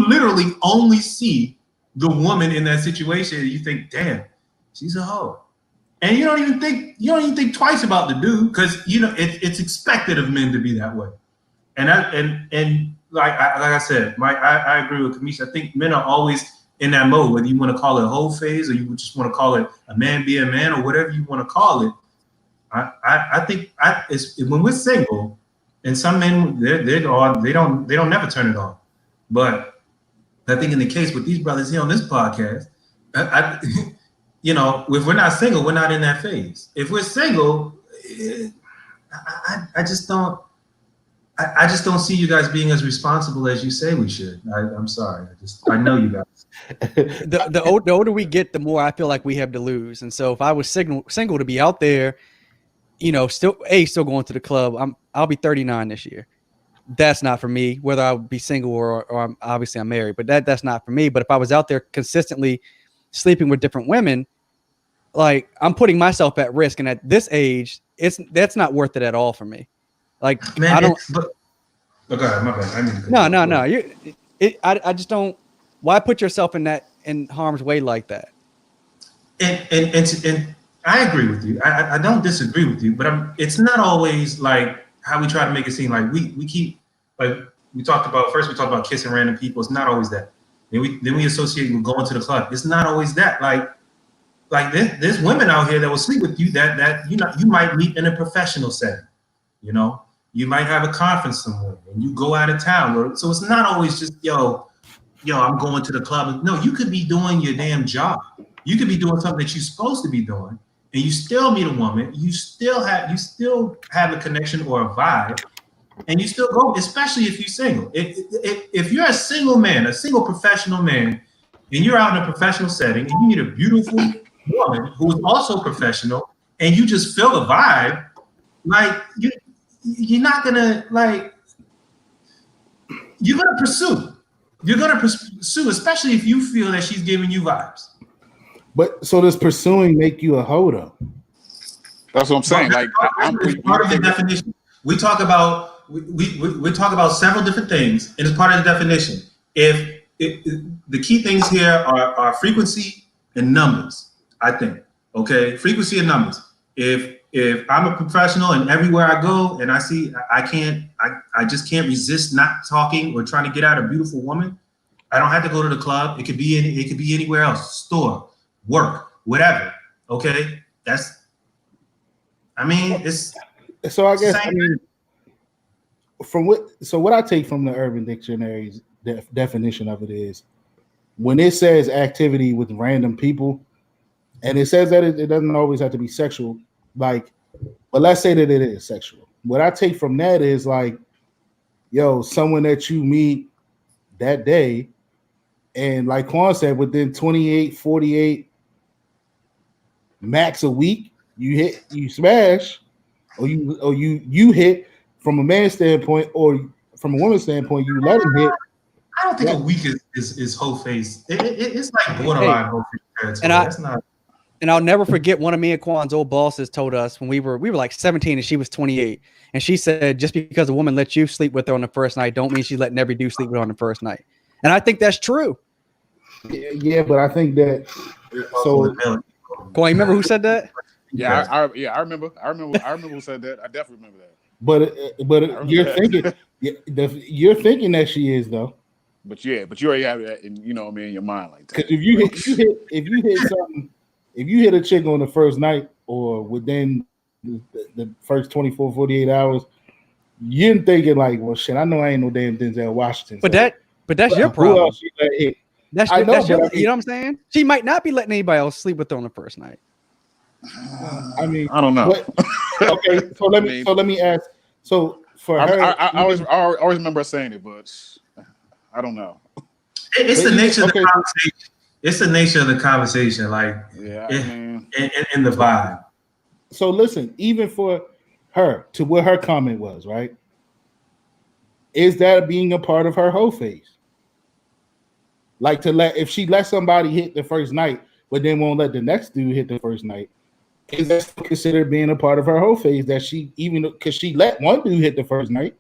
literally only see the woman in that situation. And you think, damn, she's a hoe, and you don't even think twice about the dude because it's expected of men to be that way. And like I said, I agree with Kamisha. I think men are always in that mode, whether you want to call it Hoe Phase or you just want to call it a man be a man or whatever you want to call it. I think it's when we're single, and some men they don't never turn it on. But I think in the case with these brothers here on this podcast, if we're not single, we're not in that phase. If we're single, I just don't. I just don't see you guys being as responsible as you say we should. I'm sorry. I know you guys. The older we get, the more I feel like we have to lose. And so if I was single to be out there, still going to the club, I'll be 39 this year. That's not for me, whether I would be single or I'm married, but that's not for me. But if I was out there consistently sleeping with different women, like I'm putting myself at risk. And at this age, that's not worth it at all for me. Like, man, I don't. Go ahead, my bad. No. I just don't. Why put yourself in harm's way like that? And I agree with you. I don't disagree with you, but it's not always like how we try to make it seem like we keep like we talked about kissing random people. It's not always that. Then we associate with going to the club. It's not always that. Like there's women out here that will sleep with you that you might meet in a professional setting. You might have a conference somewhere and you go out of town. So it's not always just, yo, I'm going to the club. No, you could be doing your damn job. You could be doing something that you're supposed to be doing, and you still meet a woman. You still have a connection or a vibe, and you still go, especially if you're single. If you're a single man, a single professional man, and you're out in a professional setting, and you meet a beautiful woman who is also professional, and you just feel the vibe, like you're not gonna you're gonna pursue. You're gonna pursue, especially if you feel that she's giving you vibes. But so does pursuing make you a hoe though? That's what I'm saying. Like, it's part of the definition. We talk about we talk about several different things, and it's part of the definition. If the key things here are frequency and numbers, I think. Okay, frequency and numbers. If I'm a professional and everywhere I go and I see I just can't resist not talking or trying to get out a beautiful woman, I don't have to go to the club. It could be anywhere else, store, work, whatever. Okay, it's so I guess what I take from the Urban Dictionary's definition of it is when it says activity with random people, and it says that it doesn't always have to be sexual. But let's say that it is sexual. What I take from that is like, someone that you meet that day, and like Quan said, within 28, 48 max a week, you smash, or you hit from a man's standpoint, or from a woman's standpoint, you let him hit. I don't think a week is Hoe Phase. It's like borderline Hoe Phase. That's not. And I'll never forget one of me and Quan's old bosses told us when we were like 17 and she was 28. And she said, just because a woman lets you sleep with her on the first night, don't mean she's letting every dude sleep with her on the first night. And I think that's true. Yeah, but I think that so. Quan, you remember who said that? Yeah, I remember who said that. I definitely remember that. But you're thinking that she is though. But you already have that in your mind like that. Because if you hit something. If you hit a chick on the first night or within the first 24, 48 hours, you're thinking like, well, shit, I know I ain't no damn Denzel Washington. But that's your problem. Who else you let hit? You know what I'm saying? She might not be letting anybody else sleep with her on the first night. I don't know. Okay, so let me ask. So for her, I always remember her saying it, but I don't know. It's the nature of the conversation. It's the nature of the conversation, like yeah, in the vibe. So listen, even for her to what her comment was, right? Is that being a part of her hoe phase? Like to let if she let somebody hit the first night, but then won't let the next dude hit the first night, is that still considered being a part of her hoe phase? That she even because she let one dude hit the first night.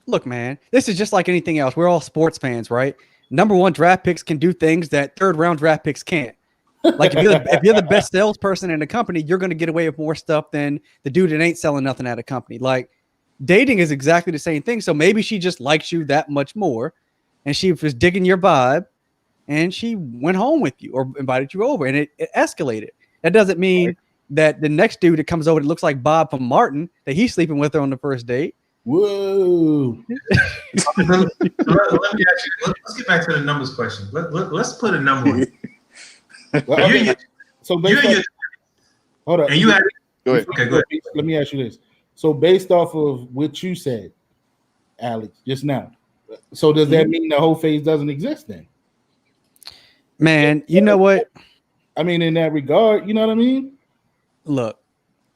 Look, man, this is just like anything else. We're all sports fans, right? Number one draft picks can do things that third round draft picks can't. Like if you're the best salesperson in a company, you're going to get away with more stuff than the dude that ain't selling nothing at a company. Like dating is exactly the same thing. So maybe she just likes you that much more, and she was digging your vibe, and she went home with you or invited you over, and it escalated. That doesn't mean that the next dude that comes over that looks like Bob from Martin that he's sleeping with her on the first date. Whoa! Let me ask you. Let's get back to the numbers question. Let's put a number on it. Well, okay. So hold on. And you had Go ahead. Okay, go ahead. Let me ask you this. So based off of what you said, Alex, just now, so does that mean the whole phase doesn't exist then? Man, you know what? I mean, in that regard, you know what I mean? Look,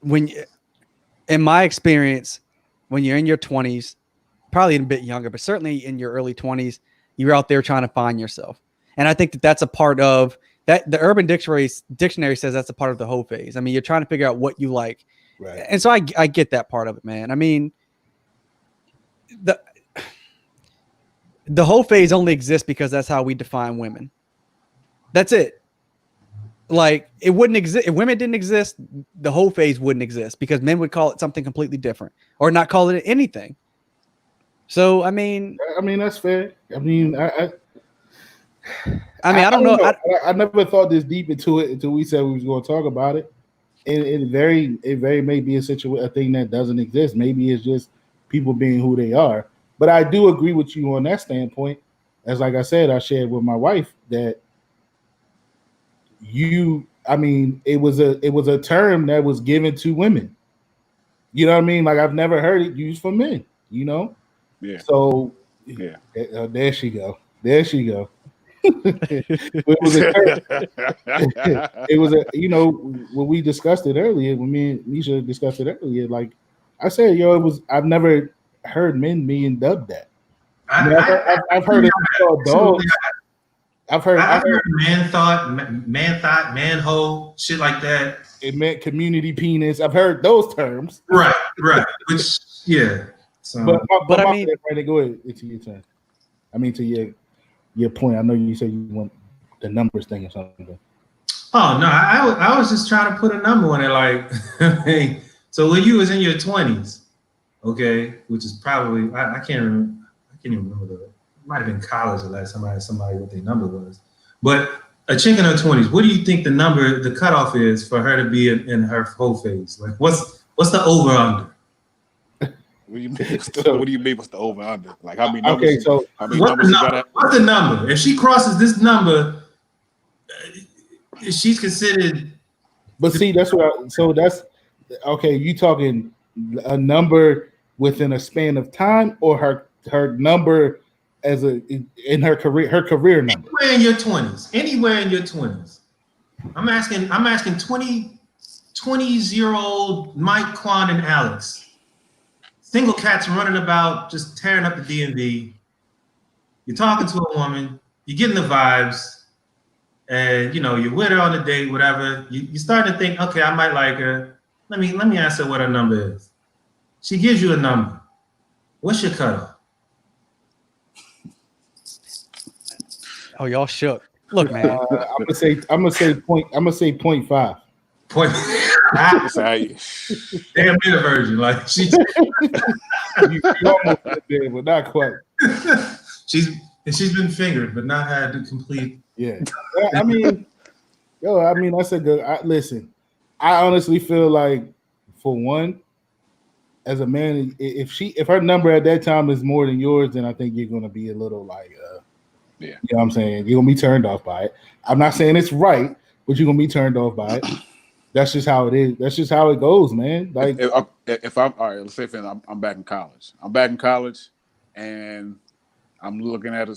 in my experience, when you're in your 20s, probably a bit younger, but certainly in your early 20s, you're out there trying to find yourself. And I think that that's a part of that. The Urban Dictionary says that's a part of the hoe phase. I mean, you're trying to figure out what you like. Right. And so I get that part of it, man. I mean, the hoe phase only exists because that's how we define women. That's it. Like it wouldn't exist if women didn't exist. The hoe phase wouldn't exist because men would call it something completely different or not call it anything. So I mean, that's fair. I mean, I don't know. I never thought this deep into it until we said we was going to talk about it. And it very may be a thing that doesn't exist. Maybe it's just people being who they are. But I do agree with you on that standpoint. As like I said, I shared with my wife that it was a term that was given to women. You know what I mean? Like I've never heard it used for men, you know? Yeah. So yeah. There she go. It was a when we discussed it earlier, when me and Nisha discussed it earlier, like I said, I've never heard men being dubbed that. I've heard it called dogs. I've heard man thought, man hoe, shit like that. It meant community penis. I've heard those terms. Right. Which yeah. So, but I mean, go ahead. It's your turn. I mean, to your point. I know you said you want the numbers thing or something. Oh no, I was just trying to put a number on it. Like, so when you was in your 20s, okay, which is probably I can't even remember it might have been college the last time I had somebody what their number was. But a chick in her 20s, what do you think the cutoff is for her to be in her hoe phase? Like, what's the over under? What do you mean? What's the over under? Like how many numbers? Okay, so how many numbers you got? What's the number? If she crosses this number, she's considered. But see, that's okay. You talking a number within a span of time, or her number in her career number? Anywhere in your 20s. I'm asking 20-year-old Mike, Quan, and Alex. Single cats running about, just tearing up the DMV. You're talking to a woman, you're getting the vibes, and you're with her on a date, whatever. You start to think, okay, I might like her. Let me ask her what her number is. She gives you a number. What's your cutoff? Oh, y'all shook. Look, man. I'm gonna say 0.5. Point. Damn near version, like she. You almost there, but not quite. She's been fingered, but not had to complete. Yeah, I mean, that's a good. Listen, I honestly feel like, for one, as a man, if her number at that time is more than yours, then I think you're gonna be a little like, yeah, you know what I'm saying? You're gonna be turned off by it. I'm not saying it's right, but you're gonna be turned off by it. That's just how it is. That's just how it goes, man. Like if I'm all right, let's say I'm back in college. I'm back in college, and I'm looking at a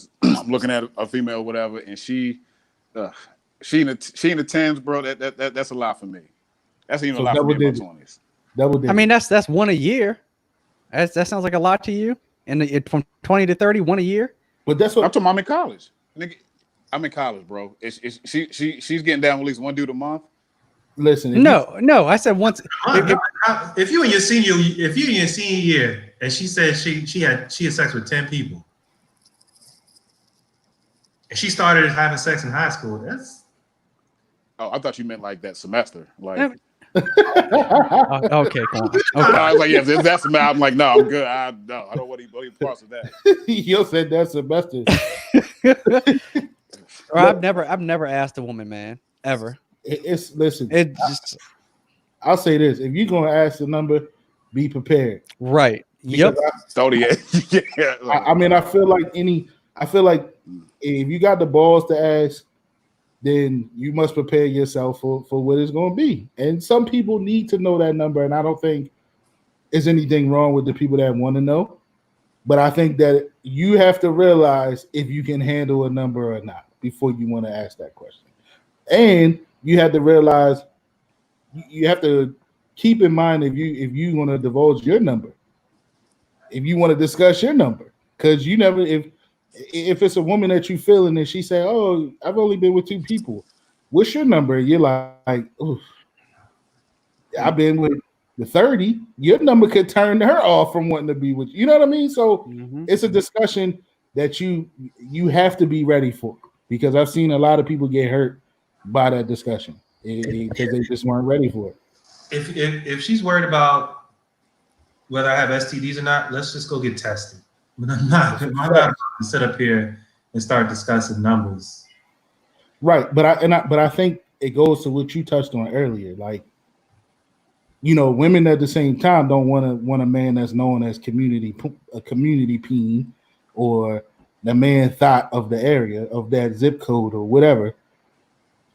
female, whatever, and she in the tens, bro. That's a lot for me. That's even a lot for me in my 20s. Double I digits. mean, that's one a year. That sounds like a lot to you. And from 20 to 30, one a year. But that's I'm what. talking about I'm in college. Nigga, I'm in college, bro. She's getting down with at least one dude a month. Listen, No. I said once. If you in your senior year and she said she had sex with 10 people, and she started having sex in high school, that's. Oh, I thought you meant like that semester. Like, Okay, come on. Okay. I was like, yeah, if that's semester. I'm like, no, I'm good. I don't want any parts of that. you said that semester. Or I've never asked a woman, man, ever. It's listen. It just I'll say this: if you're gonna ask the number, be prepared. right. Yep. Yeah. I mean, I feel like if you got the balls to ask, then you must prepare yourself for what it's going to be. And some people need to know that number, and I don't think there's anything wrong with the people that want to know. But I think that you have to realize if you can handle a number or not before you want to ask that question. And you have to realize you have to keep in mind if you want to divulge your number, if you want to discuss your number, because you never if it's a woman that you feeling and she say, "Oh, I've only been with 2 people," what's your number? You're like, "Oof, I've been with the 30." Your number could turn her off from wanting to be with you. You know what I mean? So it's a discussion that you have to be ready for, because I've seen a lot of people get hurt by that discussion because they just weren't ready for it. If she's worried about whether I have STDs or not, let's just go get tested. But I'm not going to sit up here and start discussing numbers. Right, but I think it goes to what you touched on earlier. Like, women at the same time don't want a man that's known as a community peen, or the man thought of the area, of that zip code or whatever.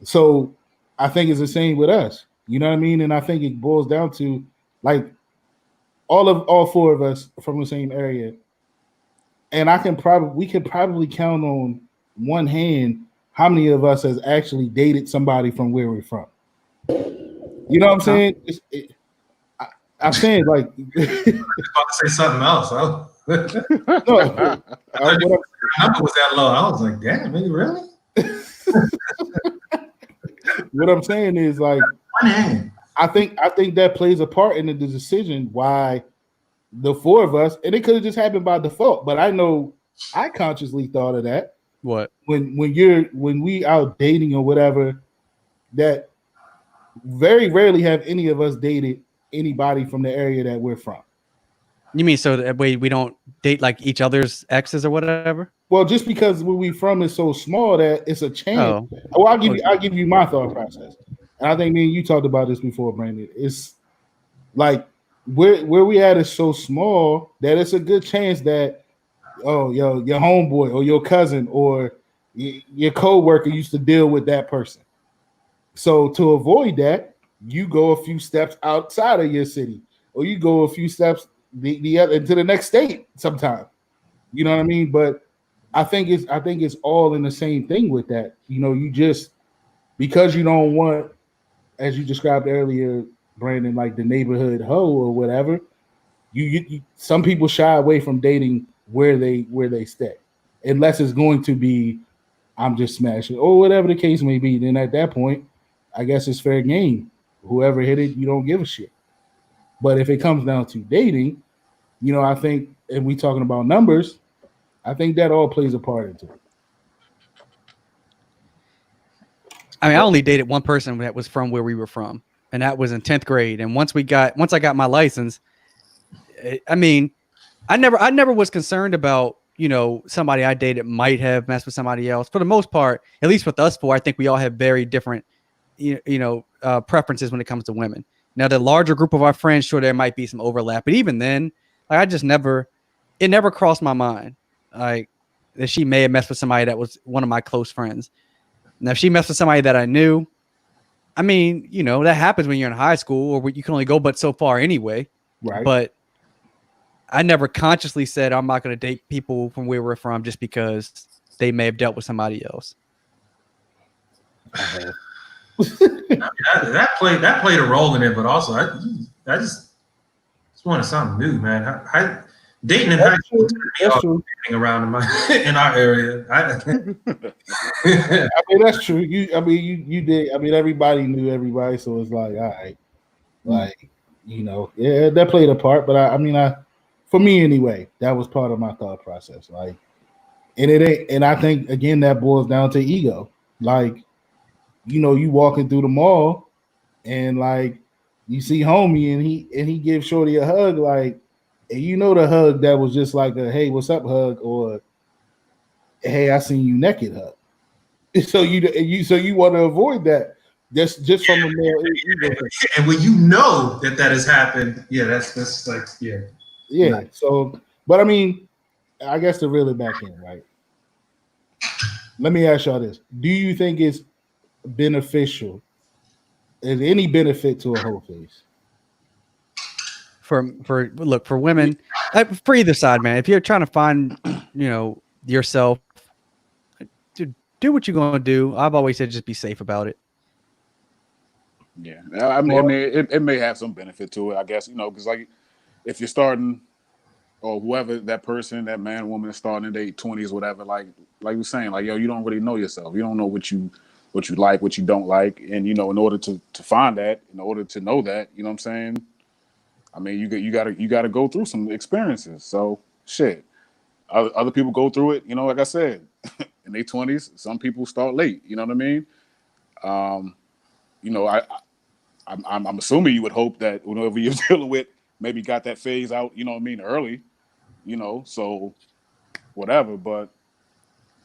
So I think it's the same with us. You know what I mean? And I think it boils down to, like, all 4 of us from the same area. And we could probably count on one hand how many of us has actually dated somebody from where we're from. You know what I'm saying? I'm saying, like, I was about to say something else. no, number was that low. I was like, damn, maybe really? What I'm saying is, like, One hand. I think that plays a part in the decision why the 4 of us, and it could have just happened by default, but I know I consciously thought of that. What? When we out dating or whatever, that very rarely have any of us dated anybody from the area that we're from. You mean so that way we don't date like each other's exes or whatever? Well, just because where we from is so small that it's a chance. Oh. Well, I'll give you my thought process. And I think me and you talked about this before, Brandon. It's like where we at is so small that it's a good chance that your homeboy or your cousin or your co-worker used to deal with that person. So to avoid that, you go a few steps outside of your city, or you go a few steps the other into the next state sometime. You know what I mean? But I think it's all in the same thing with that. You just, because you don't want, as you described earlier, Brandon, like the neighborhood hoe or whatever, you some people shy away from dating where they stay, unless it's going to be, I'm just smashing or whatever the case may be. Then at that point, I guess it's fair game. Whoever hit it, you don't give a shit. But if it comes down to dating, I think, and we talking about numbers, I think that all plays a part into it. I mean, I only dated one person that was from where we were from, and that was in 10th grade. And once I got my license, I mean, I never was concerned about, somebody I dated might have messed with somebody else. For the most part, at least with us 4, I think we all have very different, preferences when it comes to women. Now, the larger group of our friends, sure, there might be some overlap, but even then, like, it never crossed my mind, like, that she may have messed with somebody that was one of my close friends. Now, if she messed with somebody that I knew, I mean, that happens when you're in high school, or you can only go but so far anyway. Right. But I never consciously said I'm not going to date people from where we're from just because they may have dealt with somebody else. That played a role in it, but also I just Just wanted something new, man. Dating in high That's school true. turned me That's off true. dating around in our area. I mean, that's true. You did. I mean, everybody knew everybody, so it's like, all right, like, yeah, that played a part. But for me anyway, that was part of my thought process. Like, and it ain't. And I think again that boils down to ego. Like, you walking through the mall, and like you see homie, and he gives Shorty a hug, like, and the hug that was just like a hey, what's up hug, or hey, I seen you naked hug. So you want to avoid that. Just from a male ego. And when you know that has happened, yeah, that's like, yeah. Yeah. So, but I mean, I guess to reel it back in, right? Let me ask y'all this: do you think it's beneficial? Is any benefit to a whole face? For women, for either side, man. If you're trying to find, yourself, dude, do what you're gonna do. I've always said just be safe about it. Yeah, I mean, it may have some benefit to it, I guess, because like if you're starting or whoever that person, that man, woman is starting in their 20s, whatever, like we're saying, like, yo, you don't really know yourself. You don't know what you like, what you don't like, and in order to find that, in order to know that, you know what I'm saying? I mean, you gotta go through some experiences. So shit, other people go through it. Like I said, in their 20s. Some people start late. You know what I mean? I'm assuming you would hope that whenever you're dealing with, maybe got that phase out. You know what I mean? Early. So whatever. But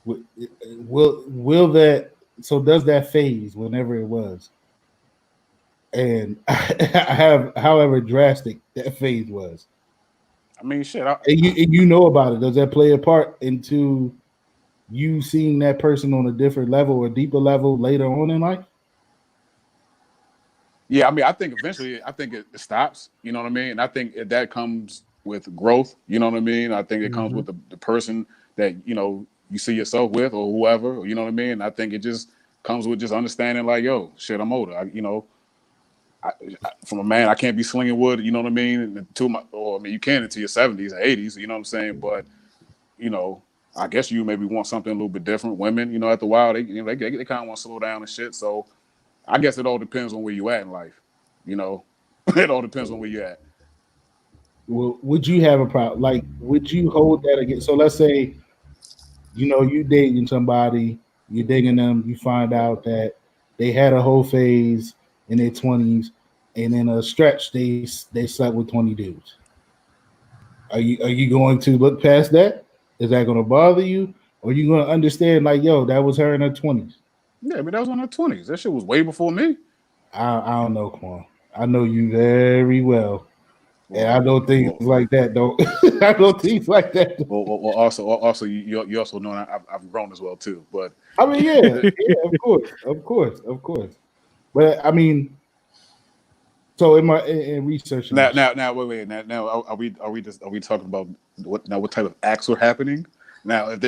will that? So does that phase whenever it was? And I have, however drastic that phase was. I mean, shit. And you know about it. Does that play a part into you seeing that person on a different level or deeper level later on in life? Yeah, I mean, I think eventually, it stops. You know what I mean? And I think that comes with growth. You know what I mean? I think it comes with the person that you see yourself with, or whoever. You know what I mean? I think it just comes with just understanding, like, yo, shit, I'm older. From a man, I can't be slinging wood. You know what I mean? You can into your 70s and 80s. You know what I'm saying? But I guess you maybe want something a little bit different. Women, after a while, they kind of want to slow down and shit. So I guess it all depends on where you at in life. It all depends on where you at. Well, would you have a problem? Like, would you hold that against? So let's say, you dating somebody, you're digging them, you find out that they had a whole phase in their 20s, and in a stretch they slept with 20 dudes. Are you going to look past that? Is that going to bother you? Or are you going to understand, like, yo, that was her in her 20s? Yeah, I mean, that was in her 20s. That shit was way before me. I don't know, Quan. I know you very well. And I know things like that, don't. I know things like that. Well, also, you also know I've grown as well too. But I mean, yeah, of course. But I mean, so in researching now, wait. Now, are we talking about what type of acts were happening? Now, if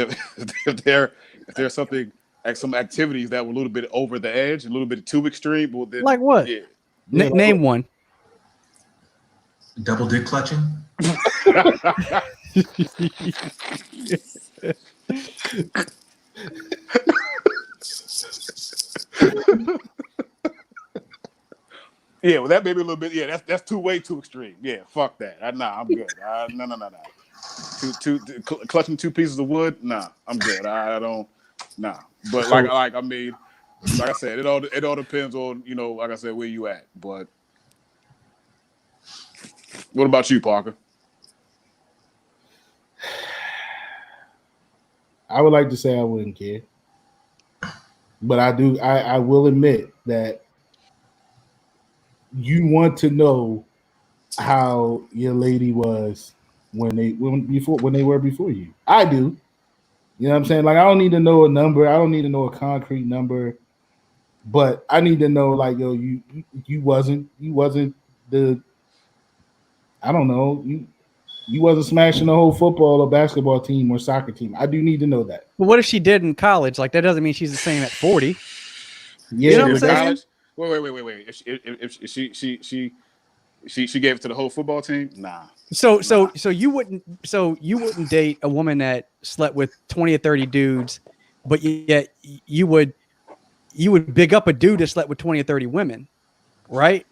there's something, like some activities that were a little bit over the edge, a little bit too extreme, well, then, like what? Yeah. Name one. Double dick clutching. Yeah, well, that may be a little bit. Yeah, that's way too extreme. Yeah, fuck that. Nah, I'm good. No. Clutching two pieces of wood. Nah, I'm good. I don't. Nah, but I mean, like I said, it all depends on like I said, where you at. But what about you, Parker? I would like to say I wouldn't care, but I do. I will admit that you want to know how your lady was when they were before you. I do. You know what I'm saying? Like, I don't need to know a number. I don't need to know a concrete number, but I need to know, like, yo, you wasn't the, I don't know, you wasn't smashing the whole football or basketball team or soccer team. I do need to know that. But what if she did in college? Like, that doesn't mean she's the same at 40. Yeah, You know what I'm saying? College? Wait. If she She gave it to the whole football team. Nah. So you wouldn't date a woman that slept with 20 or 30 dudes, but yet you would big up a dude that slept with 20 or 30 women, right?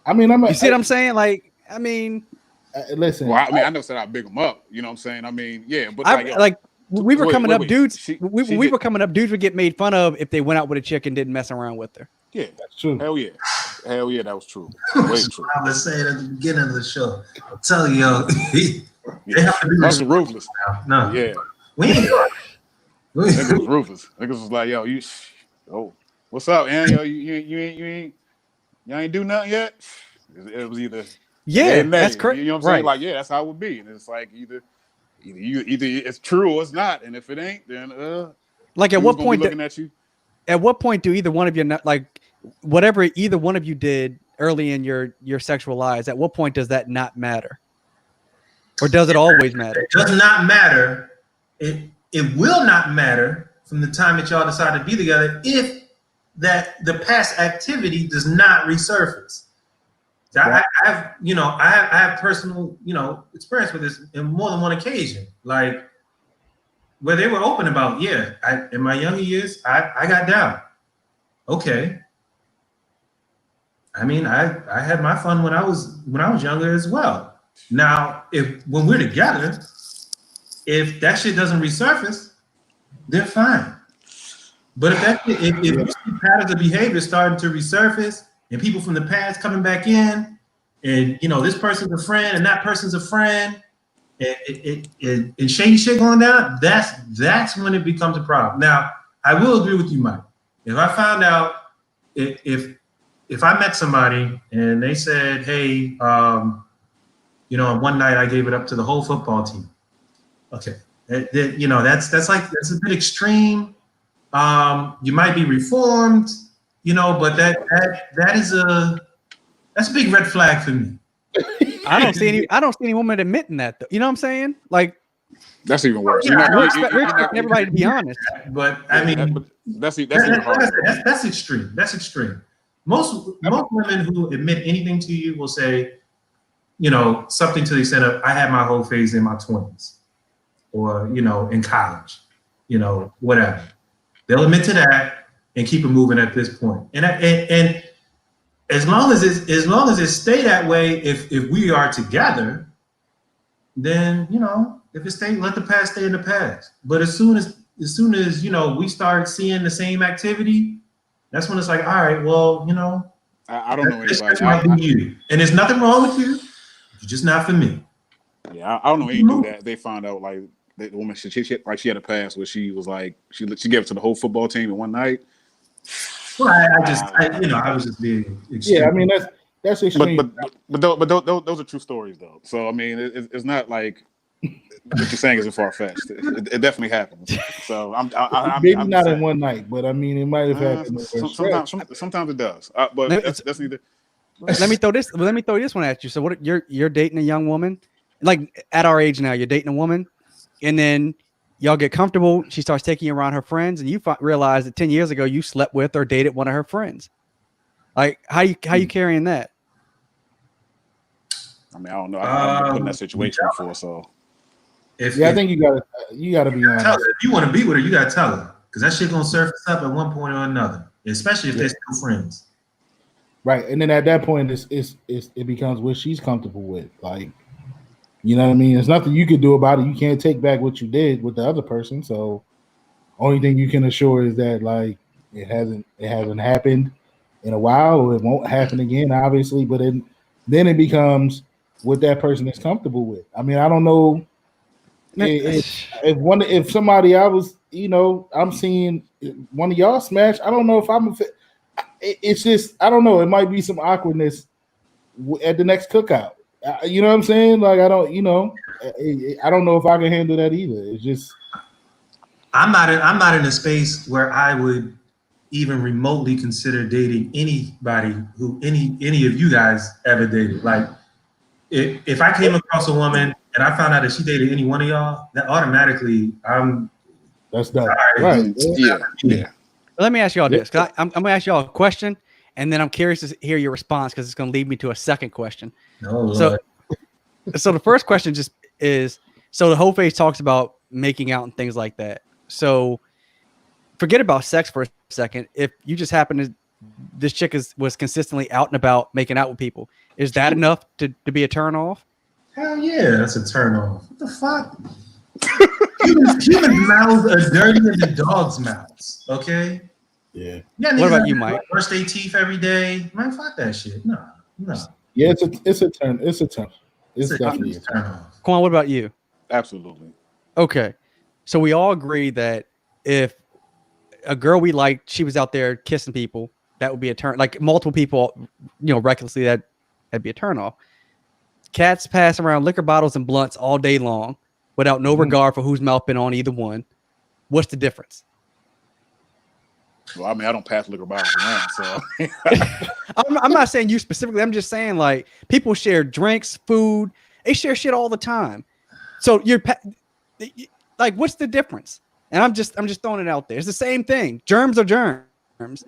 I mean, you see what I'm saying? Like, I mean, listen. Well, I mean, I never said I big them up. You know what I'm saying? I mean, yeah, but we were coming up, dudes. We were hit. coming up, dudes would get made fun of if they went out with a chick and didn't mess around with her. Yeah, that's true. Hell yeah, that was true. Way true. I was saying at the beginning of the show. I'm telling you, they have to be ruthless. No, yeah, we ain't doing it. Niggas was ruthless. Niggas was like, yo, what's up, man? Yo, you ain't do nothing yet. It was either that's correct. You know what I'm saying? Like, yeah, that's how it would be. And it's like either it's true or it's not. And if it ain't, then like at what point looking at you? At what point do either one of you not like whatever either one of you did early in your sexual lives? At what point does that not matter, or does it always matter? It does not matter. It will not matter from the time that y'all decide to be together if that the past activity does not resurface. I have personal experience with this in more than one occasion, like where they were open about, in my younger years, I got down. Okay. I mean, I had my fun when I was younger as well. Now, when we're together, if that shit doesn't resurface, they're fine. But if you see patterns of behavior starting to resurface and people from the past coming back in, and this person's a friend and that person's a friend, and shady shit going down, that's when it becomes a problem. Now, I will agree with you, Mike. If I found out if I met somebody and they said, hey, one night I gave it up to the whole football team. Okay, that's a bit extreme. You might be reformed, but that's a big red flag for me. I don't see any woman admitting that though. You know what I'm saying? Like, that's even worse. We're expecting everybody to be honest. But I mean, that's even harder. That's extreme. That's extreme. Most women who admit anything to you will say, something to the extent of, I had my whole phase in my 20s, or in college, whatever. They'll admit to that and keep it moving at this point. And as long as it stay that way, if we are together, then if it stay, let the past stay in the past. But as soon as we start seeing the same activity, that's when it's like, all right, well, I don't know anybody. Might be you. And there's nothing wrong with you. You're just not for me. Yeah, I don't know any do that. They found out like the woman she had a past where she was like she gave it to the whole football team in one night. Well, I was just being extreme. Yeah, I mean that's extreme. But those are true stories though. So I mean, it's not like what you're saying isn't far fetched. It definitely happens. So I'm maybe not in one night, but I mean it might have happened. Sometimes it does. But that's neither. Let me throw this one at you. So what you're dating a young woman, like at our age now, you're dating a woman, and then y'all get comfortable. She starts taking you around her friends, and you realize that 10 years ago you slept with or dated one of her friends. Like how you carrying that? I mean, I don't know. I've been put in that situation before, so. I think you gotta be honest. If you want to be with her, you gotta tell her, because that shit gonna surface up at one point or another, especially if they're still friends. Right, and then at that point, it becomes what she's comfortable with. Like, you know what I mean? There's nothing you can do about it. You can't take back what you did with the other person. So, only thing you can assure is that like it hasn't happened in a while, or it won't happen again, obviously. But then it becomes what that person is comfortable with. I mean, I don't know if somebody I'm seeing one of y'all smash. I don't know if I'm. It's just I don't know. It might be some awkwardness at the next cookout. You know what I'm saying? Like I don't know if I can handle that either. It's just I'm not in a space where I would even remotely consider dating anybody who any of you guys ever dated. Like if I came across a woman and I found out that she dated any one of y'all, that automatically that's done. Right. Yeah. Let me ask y'all this. I'm going to ask y'all a question, and then I'm curious to hear your response because it's going to lead me to a second question. Oh, So, Lord. so the first question just is: so the Hoe Phase talks about making out and things like that. So forget about sex for a second. If you just happen to this chick was consistently out and about making out with people, is that enough to be a turn off? Hell yeah, that's a turn off. What the fuck? Human mouths are dirtier than dogs' mouths. Okay. Yeah. Yeah. What about you, Mike? Brush their teeth every day. Man, fuck that shit. No. Yeah, it's a turn. It's a turn. It's It's definitely a turn. off. Quan, what about you? Absolutely. Okay. So we all agree that if a girl we liked, she was out there kissing people, that would be a turn. Like multiple people, recklessly, that'd be a turn off. Cats pass around liquor bottles and blunts all day long without no regard for whose mouth been on either one. What's the difference? Well, I mean, I don't pass liquor bottles around, so I'm not saying you specifically. I'm just saying like people share drinks, food. They share shit all the time. So like, what's the difference? And I'm just throwing it out there. It's the same thing. Germs are germs.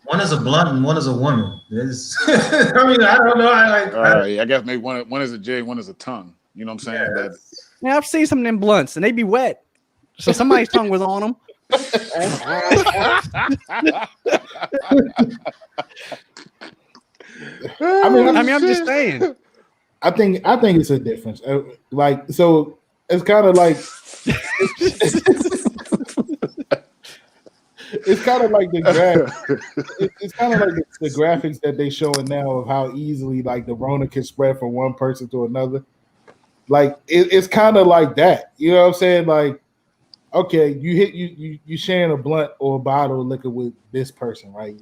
One is a blunt and one is a woman. I mean, I don't know. I guess maybe one is a J, one is a tongue. You know what I'm saying? Yeah, I've seen some of them blunts and they be wet. So somebody's tongue was on them. I mean, I'm just saying. I think it's a difference. Like, so it's kind of like it's kind of like it's kind of like the graphics that they showing now of how easily like the Rona can spread from one person to another. Like it's kind of like that. You know what I'm saying? Like, okay, you sharing a blunt or a bottle of liquor with this person, right?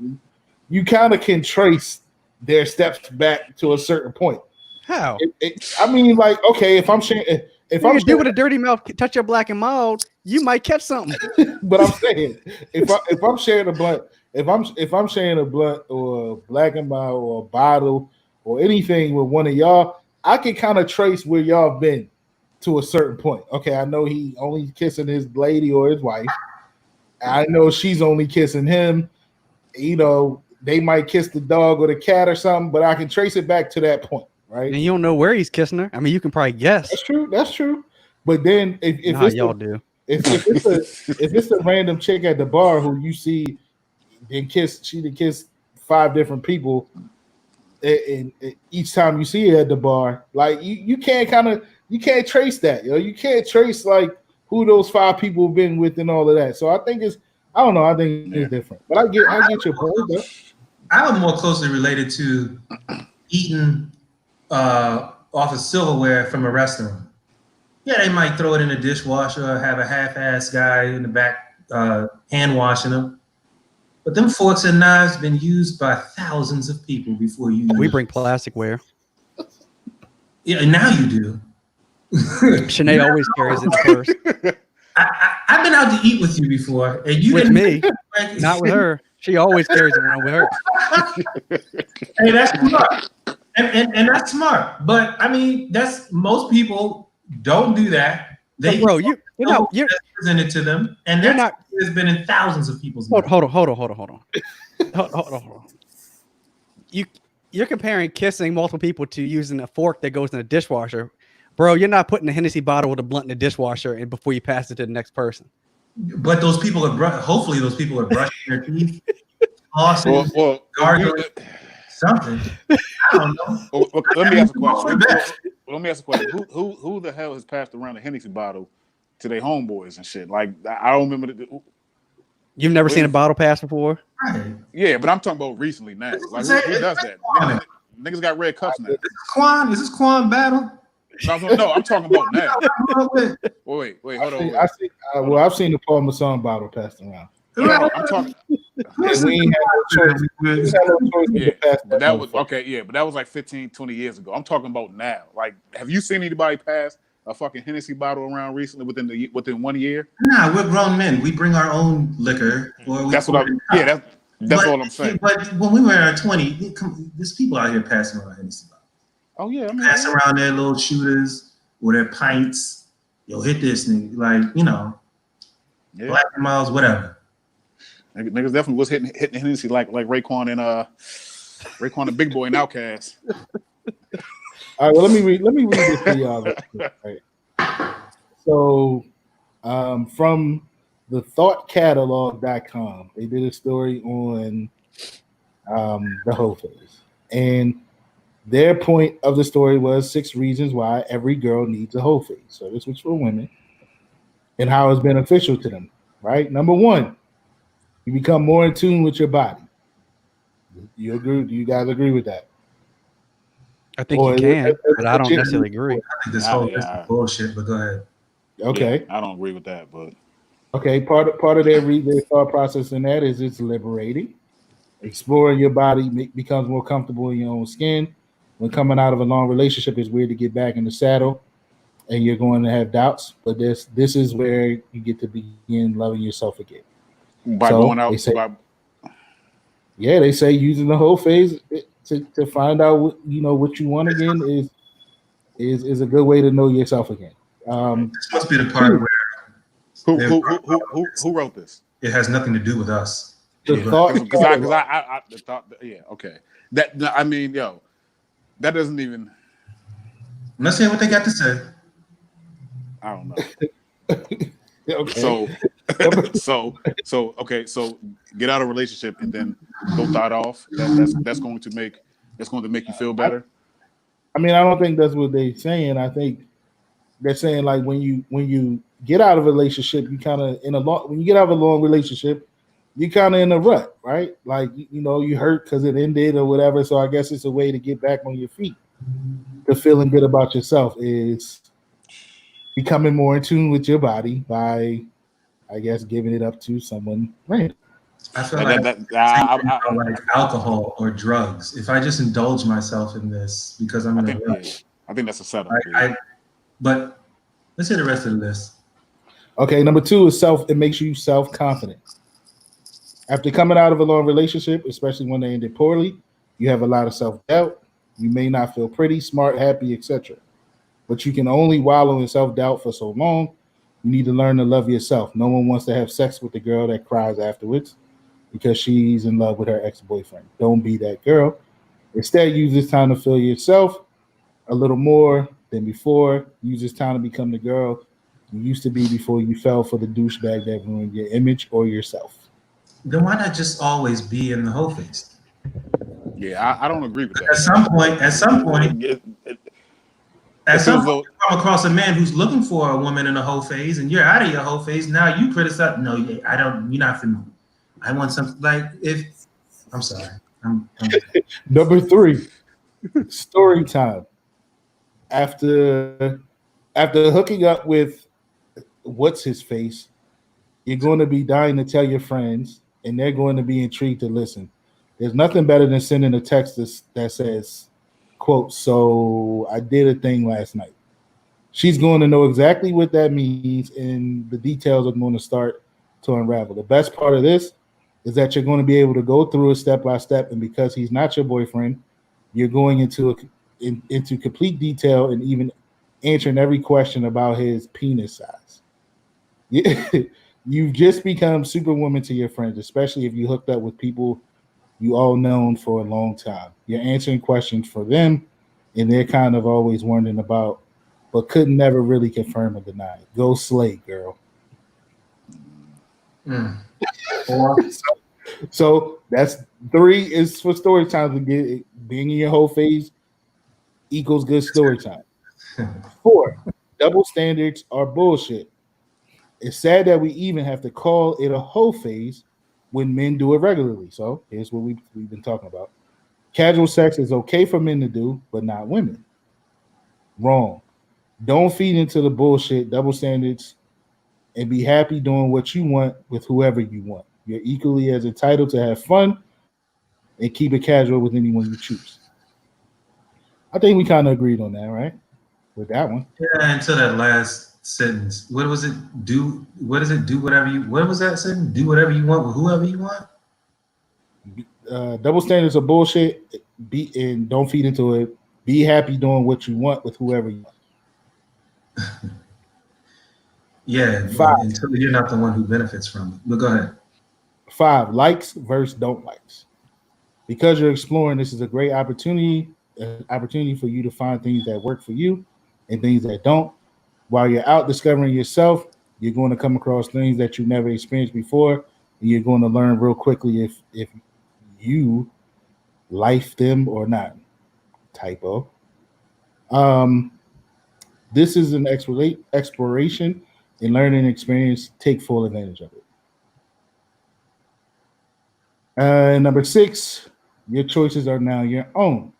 You kind of can trace their steps back to a certain point. How? I mean, like, okay, if I'm sharing, if I'm do with a dirty mouth, touch your black and mild, you might catch something. But I'm saying, if I'm sharing a blunt, if I'm sharing a blunt or a black and mild or a bottle or anything with one of y'all, I can kind of trace where y'all been to a certain point. Okay, I know he only kissing his lady or his wife. I know she's only kissing him. You know, they might kiss the dog or the cat or something, but I can trace it back to that point, right? And you don't know where he's kissing her. I mean, you can probably guess. That's true. But then if it's y'all do. If it's a random chick at the bar who you see then she done kissed 5 different people, and each time you see her at the bar, like you can't trace that, you can't trace like who those 5 people have been with and all of that. So I think it's different. But I get your point. Though. I was more closely related to eating off of silverware from a restaurant. Yeah, they might throw it in the dishwasher or have a half-ass guy in the back hand washing them. But them forks and knives been used by thousands of people before you. We bring plasticware. Yeah, now you do. Sinead always carries it first. I've been out to eat with you before, and you with didn't. Me, not with her. She always carries it around with her. Hey, that's smart, and that's smart. But I mean, that's most people don't do that. They you're presented to them, and that has been in thousands of people's. Hold on. You're comparing kissing multiple people to using a fork that goes in a dishwasher. Bro, you're not putting a Hennessy bottle with a blunt in the dishwasher and before you pass it to the next person. But those people hopefully those people are brushing their teeth, flossing, gargling, something. I don't know. Let me ask a question. Who the hell has passed around a Hennessy bottle to their homeboys and shit? Like, I don't remember. You've never seen a bottle pass before? Right. Yeah, but I'm talking about recently now. Like, who does that? Niggas got red cups now. Is this Quan battle? No, I'm talking about now. Wait, hold on. I've seen the Paul Masson bottle passed around. No, I'm talking. We ain't had no choice. But that was like 15, 20 years ago. I'm talking about now. Like, have you seen anybody pass a fucking Hennessy bottle around recently within 1 year? Nah, we're grown men. We bring our own liquor. That's all I'm saying. But when we were in our 20s, there's people out here passing around Hennessy bottles. Oh yeah, I mean, pass around their little shooters or their pints. Yo, hit this nigga, Black Miles, whatever. Niggas definitely was hitting Hennessy like Raekwon and Raekwon the big boy and Outkast. All right, well, let me read this to y'all. Real quick, right? So, from the thoughtcatalog.com, they did a story on the Hoe Phase. And their point of the story was 6 reasons why every girl needs a Hoe Phase. So this was for women and how it's beneficial to them, right? Number 1, you become more in tune with your body. You agree? Do you guys agree with that? I think you can, but I don't necessarily agree. I think this whole list is bullshit, but go ahead. Okay. Yeah, I don't agree with that, but okay. Part of their thought process in that is it's liberating. Exploring your body becomes more comfortable in your own skin. When coming out of a long relationship, it's weird to get back in the saddle, and you're going to have doubts. But this is where you get to begin loving yourself again. By going out, they say using the Hoe Phase to find out what you want again is a good way to know yourself again. This must be the part where who wrote this? It has nothing to do with us. The thought, because I thought, yeah, okay. That I mean, that doesn't even. Let's hear what they got to say. I don't know. Okay. So get out of a relationship and then go thought off. That's going to make you feel better. I mean, I don't think that's what they're saying. I think they're saying like when you get out of a relationship, you kind of when you get out of a long relationship, you kind of in a rut, right? Like you hurt because it ended or whatever. So I guess it's a way to get back on your feet. The feeling good about yourself is becoming more in tune with your body by, I guess, giving it up to someone random. I feel like alcohol or drugs. If I just indulge myself in this because I'm in a rush, I think that's a setup. But let's hear the rest of the list. Okay, number 2 is it makes you self-confident. After coming out of a long relationship, especially when they ended poorly, you have a lot of self-doubt. You may not feel pretty, smart, happy, etc. But you can only wallow in self-doubt for so long. You need to learn to love yourself. No one wants to have sex with the girl that cries afterwards because she's in love with her ex-boyfriend. Don't be that girl. Instead, use this time to feel yourself a little more than before. Use this time to become the girl you used to be before you fell for the douchebag that ruined your image or yourself. Then why not just always be in the Hoe Phase? Yeah, I don't agree with that. At some point, you come across a man who's looking for a woman in a Hoe Phase, and you're out of your Hoe Phase. Now you criticize. No, I don't. You're not for me. I want something like if. I'm sorry. Number 3, story time. After hooking up with what's his face, you're going to be dying to tell your friends, and they're going to be intrigued to listen. There's nothing better than sending a text that says, quote, "So I did a thing last night." She's going to know exactly what that means, and the details are going to start to unravel. The best part of this is that you're going to be able to go through it step by step, and because he's not your boyfriend, you're going into complete detail and even answering every question about his penis size. You've just become superwoman to your friends, especially if you hooked up with people you all known for a long time. You're answering questions for them, and they're kind of always wondering about, but could never really confirm or deny. Go slay, girl. So that's 3 is for story time. To get being in your Hoe Phase equals good story time. 4, double standards are bullshit. It's sad that we even have to call it a Hoe Phase when men do it regularly. So here's what we've been talking about. Casual sex is okay for men to do, but not women. Wrong. Don't feed into the bullshit, double standards, and be happy doing what you want with whoever you want. You're equally as entitled to have fun and keep it casual with anyone you choose. I think we kind of agreed on that, right? With that one. Yeah, until that last sentence. What was it? What does it do? Whatever you. What was that sentence? Do whatever you want with whoever you want. Double standards are bullshit. And don't feed into it. Be happy doing what you want with whoever you want. Yeah, 5. Until you're not the one who benefits from it. But go ahead. 5, likes versus don't likes. Because you're exploring, this is a great opportunity for you to find things that work for you and things that don't. While you're out discovering yourself, you're going to come across things that you never experienced before, and you're going to learn real quickly if you life them or not. Typo. Um, this is an exploration and learning experience. Take full advantage of it. Number 6, your choices are now your own.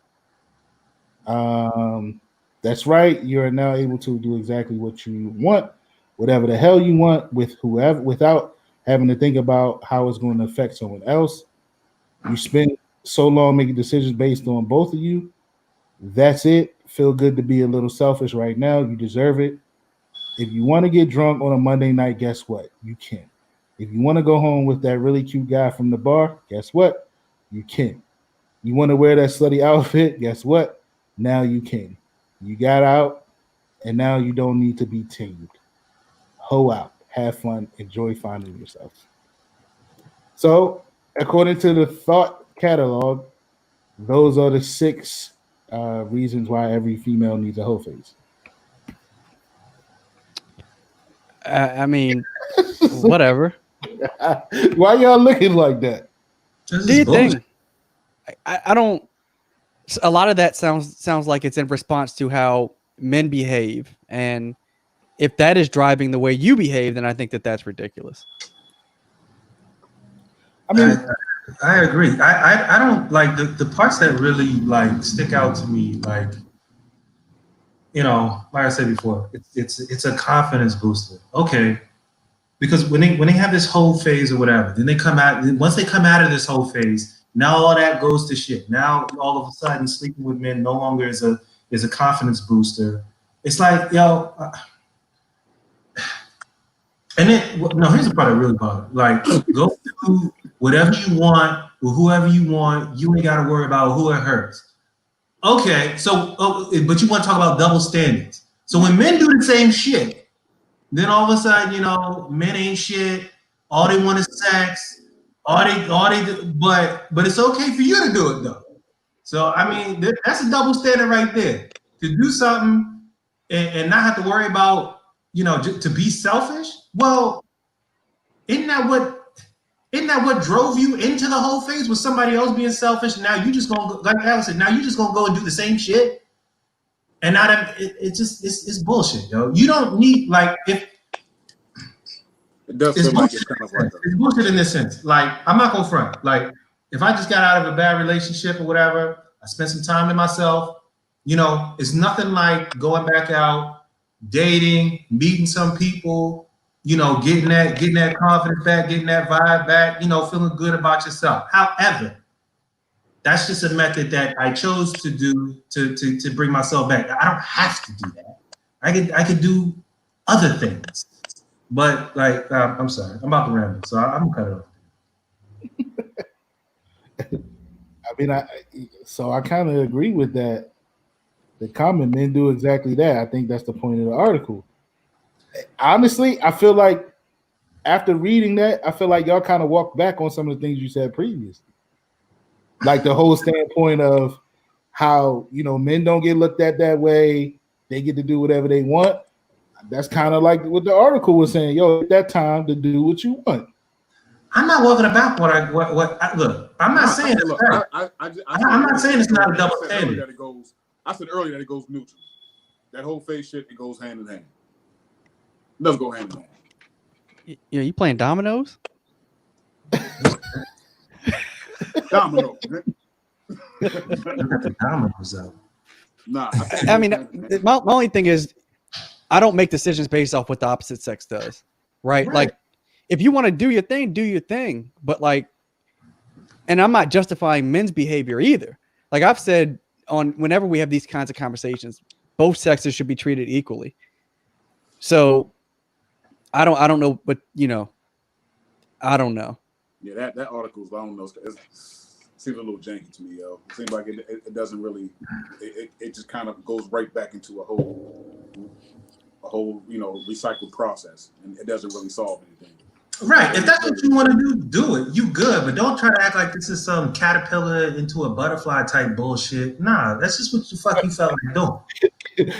Um, that's right. You are now able to do exactly what you want, whatever the hell you want, with whoever, without having to think about how it's going to affect someone else. You spend so long making decisions based on both of you. That's it. Feel good to be a little selfish right now. You deserve it. If you want to get drunk on a Monday night, guess what? You can. If you want to go home with that really cute guy from the bar, guess what? You can. You want to wear that slutty outfit, guess what? Now you can. You got out, and now you don't need to be tamed. Hoe out. Have fun. Enjoy finding yourself. So, according to the thought catalog, those are the 6 reasons why every female needs a hoe phase. I mean, whatever. Why y'all looking like that? Do your thing. I don't. A lot of that sounds like it's in response to how men behave, and if that is driving the way you behave, then I think that's ridiculous. I mean, I agree. I don't like the parts that really like stick out to me. Like, you know, like I said before, it's a confidence booster. Okay, because when they have this whole phase or whatever, then they come out. Once they come out of this whole phase, now all that goes to shit. Now all of a sudden, sleeping with men no longer is a confidence booster. It's like, yo. And then, no, here's the part that really bothers. Like, go do whatever you want with whoever you want. You ain't got to worry about who it hurts. Okay, so, but you want to talk about double standards. So when men do the same shit, then all of a sudden, you know, men ain't shit. All they want is sex. But it's okay for you to do it though. So I mean, that's a double standard right there. To do something and not have to worry about, you know, to be selfish. Well, isn't that what drove you into the whole phase? Was somebody else being selfish? Now you just gonna, like Alex said, now you just gonna go and do the same shit. And now that it's bullshit, yo. You don't need, like, if it does it's feel like bullshit, it's kind of like it's bullshit in this sense. Like, I'm not gonna front. Like, if I just got out of a bad relationship or whatever, I spent some time to myself. You know, it's nothing like going back out, dating, meeting some people, you know, getting that confidence back, getting that vibe back, you know, feeling good about yourself. However, that's just a method that I chose to do to bring myself back. I don't have to do that. I could do other things. But like, I'm sorry, I'm about to ramble, so I'm gonna cut it off. I mean, I kind of agree with that. The common men do exactly that. I think that's the point of the article. Honestly, I feel like after reading that, I feel like y'all kind of walked back on some of the things you said previously. Like the whole standpoint of how, you know, men don't get looked at that way. They get to do whatever they want. That's kind of like what the article was saying. Yo, at that time to do what you want. I'm not walking about look. I'm not saying it's right. I'm not saying it's not a double standard. I said earlier that it goes neutral. That whole phase shit, it goes hand in hand. It does go hand in hand. Yeah, you playing dominoes? Domino. Dominoes out. Nah. I mean, my only thing is, I don't make decisions based off what the opposite sex does, right? Like, if you want to do your thing, do your thing. But like, and I'm not justifying men's behavior either. Like I've said whenever we have these kinds of conversations, both sexes should be treated equally. So I don't know, but you know, I don't know. Yeah, that article, I don't know. It seems a little janky to me, yo. It seems like it doesn't really. It just kind of goes right back into a whole, you know, recycled process, and it doesn't really solve anything. Right. If that's what you want to do it. You good, but don't try to act like this is some caterpillar into a butterfly type bullshit. Nah, that's just what you felt like doing.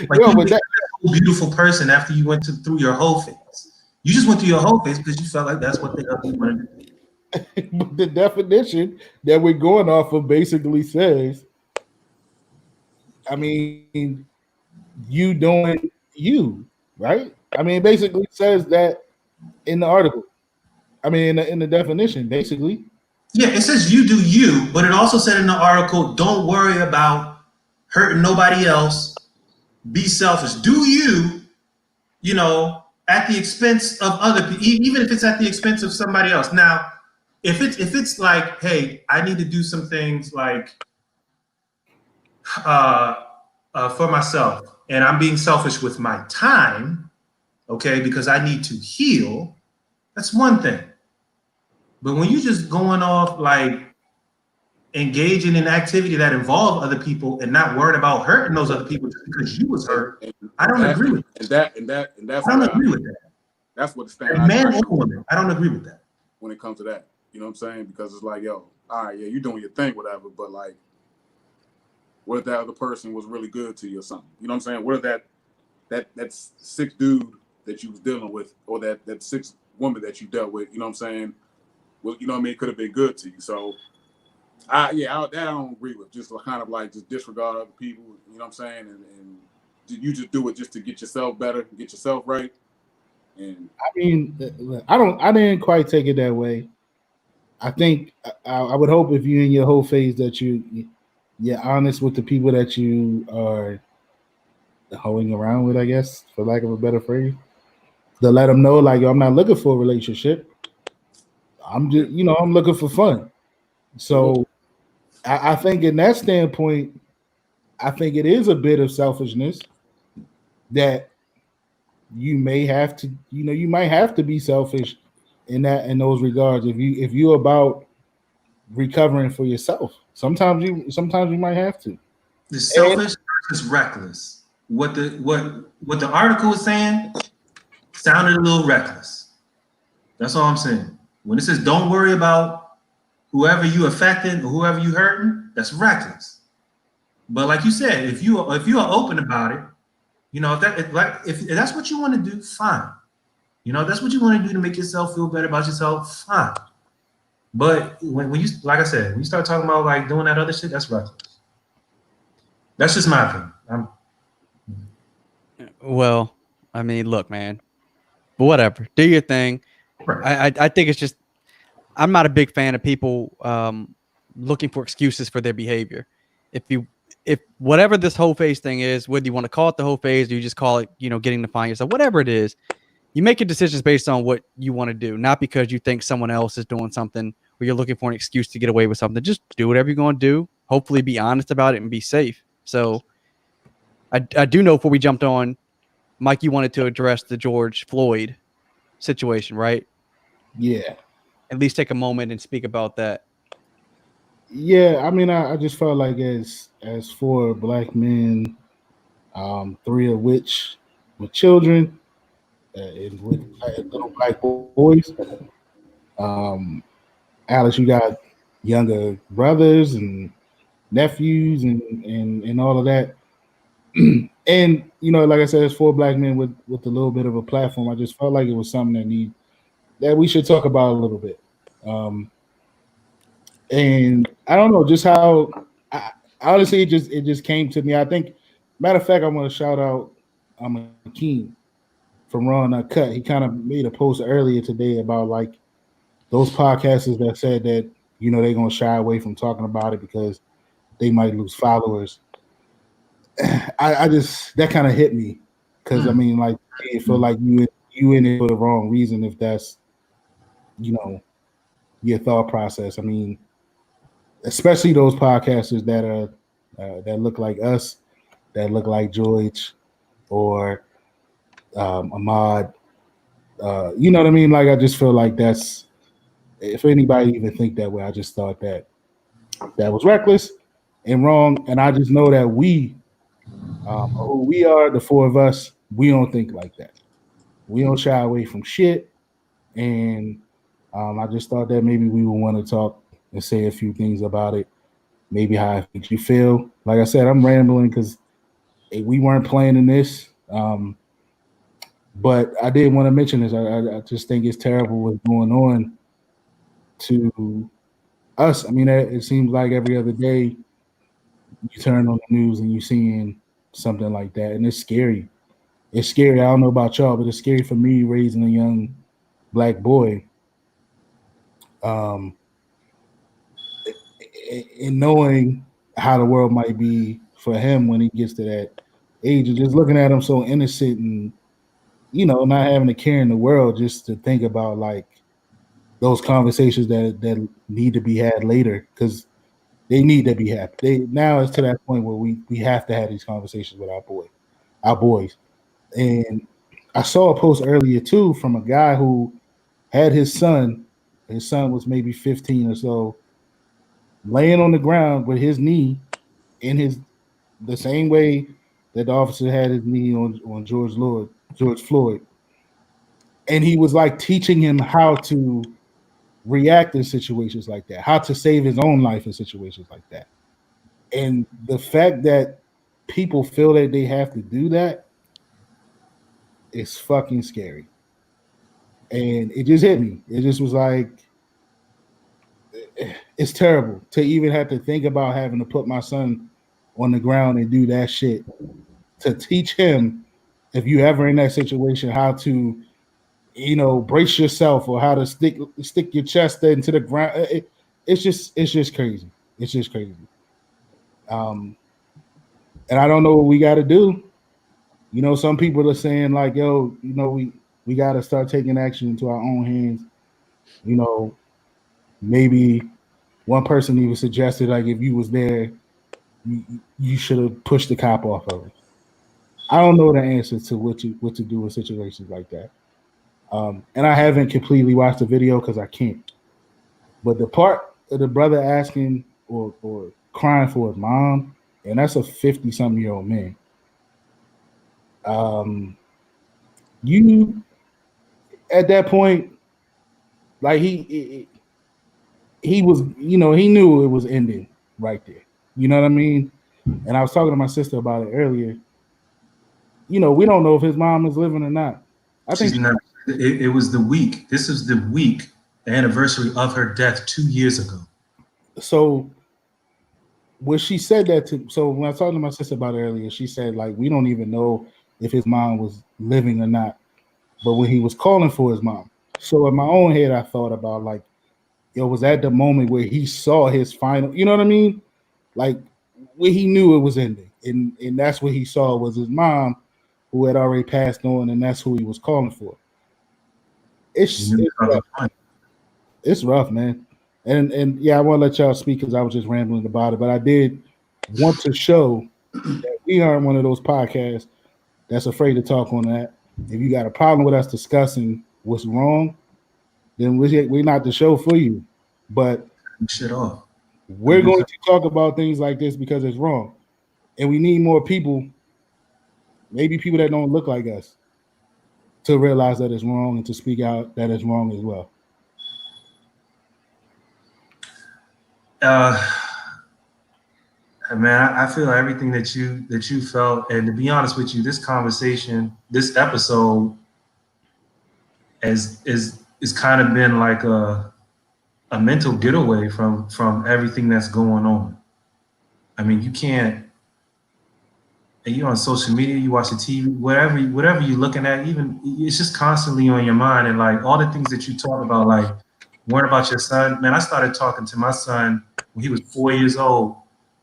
Like Yo, you but became a beautiful person after you went through your whole phase. You just went through your whole phase because you felt like that's what the hell you wanted to do. but the definition that we're going off of basically says, I mean, you doing you, right? I mean, it basically says that in the article. I mean, in the definition, basically. Yeah, it says you do you, but it also said in the article, don't worry about hurting nobody else. Be selfish. Do you know, at the expense of other people, even if it's at the expense of somebody else. Now, if it's like, hey, I need to do some things like for myself, and I'm being selfish with my time, okay, because I need to heal. That's one thing. But when you just going off like engaging in activity that involve other people and not worried about hurting those other people just because you was hurt, I don't agree with that. And that's I don't what agree with that. that's what the stand. Man and woman, I don't agree with that. When it comes to that, you know what I'm saying? Because it's like, yo, all right, yeah, you doing your thing, whatever, but like, what if that other person was really good to you or something? You know what I'm saying? What if that sixth dude that you was dealing with, or that sixth woman that you dealt with, you know what I'm saying? Well, you know what I mean, could have been good to you. So that I don't agree with. Just kind of like just disregard other people, you know what I'm saying? And you just do it just to get yourself better, get yourself right. And I mean, I didn't quite take it that way. I think I would hope if you in your whole phase that you're honest with the people that you are hoeing around with, I guess, for lack of a better phrase. To let them know, like, yo, I'm not looking for a relationship. I'm just, I'm looking for fun. So I think in that standpoint, I think it is a bit of selfishness that you may have to, you might have to be selfish in those regards. If you're about recovering for yourself, sometimes you might have to. The selfish versus reckless. What the article is saying sounded a little reckless. That's all I'm saying. When it says don't worry about whoever you affecting or whoever you hurting, that's reckless. But like you said, if you are open about it, if that's what you want to do, fine. If that's what you want to do to make yourself feel better about yourself, fine. But when you, like I said, when you start talking about like doing that other shit, that's reckless. That's just my opinion. Well, I mean, look, man, but whatever, do your thing. Right. I think it's just, I'm not a big fan of people looking for excuses for their behavior. If whatever this whole phase thing is, whether you want to call it the whole phase or you just call it, getting to find yourself, whatever it is, you make your decisions based on what you want to do, not because you think someone else is doing something or you're looking for an excuse to get away with something. Just do whatever you're going to do. Hopefully be honest about it and be safe. So I do know before we jumped on, Mike, you wanted to address the George Floyd situation, right? Yeah. At least take a moment and speak about that. Yeah, I mean, I just felt like as 4 black men, 3 of which were children, and with little black boys. Alex, you got younger brothers and nephews and all of that. And like I said, it's 4 black men with a little bit of a platform. I just felt like it was something that we should talk about a little bit. And I don't know just how. Honestly, it just came to me. I think, matter of fact, I want to shout out Akeem from Raw Cut. He kind of made a post earlier today about like those podcasters that said that they're gonna shy away from talking about it because they might lose followers. I just, that kind of hit me because I mean, like, I feel like you in it for the wrong reason if that's your thought process. I mean, especially those podcasters that are that look like us, that look like George or Ahmad. You know what I mean? Like, I just feel like that's, if anybody even think that way, I just thought that was reckless and wrong. And I just know that who we are, the 4 of us, we don't think like that. We don't shy away from shit. And I just thought that maybe we would want to talk and say a few things about it. Maybe how it makes you feel. Like I said, I'm rambling because we weren't planning this. But I did want to mention this. I just think it's terrible what's going on to us. I mean, it seems like every other day you turn on the news and you're seeing something like that, and it's scary. It's scary. I don't know about y'all, but it's scary for me raising a young black boy. Um, and knowing how the world might be for him when he gets to that age, and just looking at him so innocent and not having a care in the world, just to think about like those conversations that need to be had later, because they need to be had. Now it's to that point where we have to have these conversations with our boys. And I saw a post earlier too from a guy who had his son. His son was maybe 15 or so, laying on the ground with his knee in the same way that the officer had his knee on George Floyd. And he was like teaching him how to react in situations like that, how to save his own life in situations like that. And the fact that people feel that they have to do that is fucking scary. And it just hit me. It just was like, it's terrible to even have to think about having to put my son on the ground and do that shit, to teach him, if you ever in that situation, how to brace yourself, or how to stick your chest into the ground. It's just crazy. It's just crazy. And I don't know what we got to do. Some people are saying like, yo, we got to start taking action into our own hands. Maybe one person even suggested like, if you was there, you should have pushed the cop off of it. I don't know the answer to what to do in situations like that. And I haven't completely watched the video because I can't. But the part of the brother asking or crying for his mom, and that's a 50-something-year-old man. You at that point, like he was, he knew it was ending right there. You know what I mean? And I was talking to my sister about it earlier. We don't know if his mom is living or not. I think She's not. It was the week. This is the week, the anniversary of her death 2 years ago. So when she said that so when I was talking to my sister about it earlier, she said like, we don't even know if his mom was living or not. But when he was calling for his mom, so in my own head, I thought about like, it was at the moment where he saw his final, you know what I mean? Like where he knew it was ending. And that's what he saw was his mom, who had already passed on, and that's who he was calling for. It's rough. It's rough, man. And yeah, I want to let y'all speak because I was just rambling about it, but I did want to show that we aren't one of those podcasts that's afraid to talk on that. If you got a problem with us discussing what's wrong, then we're not the show for you. But shit off. We're going to talk about things like this because it's wrong. And we need more people, maybe people that don't look like us, to realize that it's wrong and to speak out that it's wrong as well. Man, I feel everything that you felt, and to be honest with you, this conversation, this episode, is kind of been like a mental getaway from everything that's going on. I mean, you can't. And you're on social media, you watch the TV, whatever you're looking at, even it's just constantly on your mind, and like all the things that you talk about, like worrying about your son. Man, I started talking to my son when he was 4 years old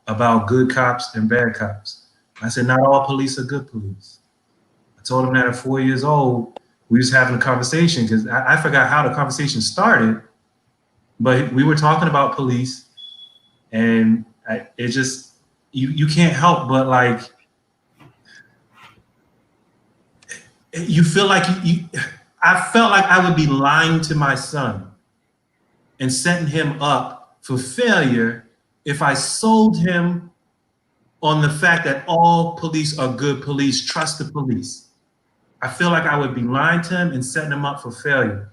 about good cops and bad cops. I said, not all police are good police. I told him that at 4 years old, we was having a conversation because I forgot how the conversation started, but we were talking about police, and it just, you can't help but like, you feel like I felt like I would be lying to my son and setting him up for failure if I sold him on the fact that all police are good police, trust the police. I feel like I would be lying to him and setting him up for failure.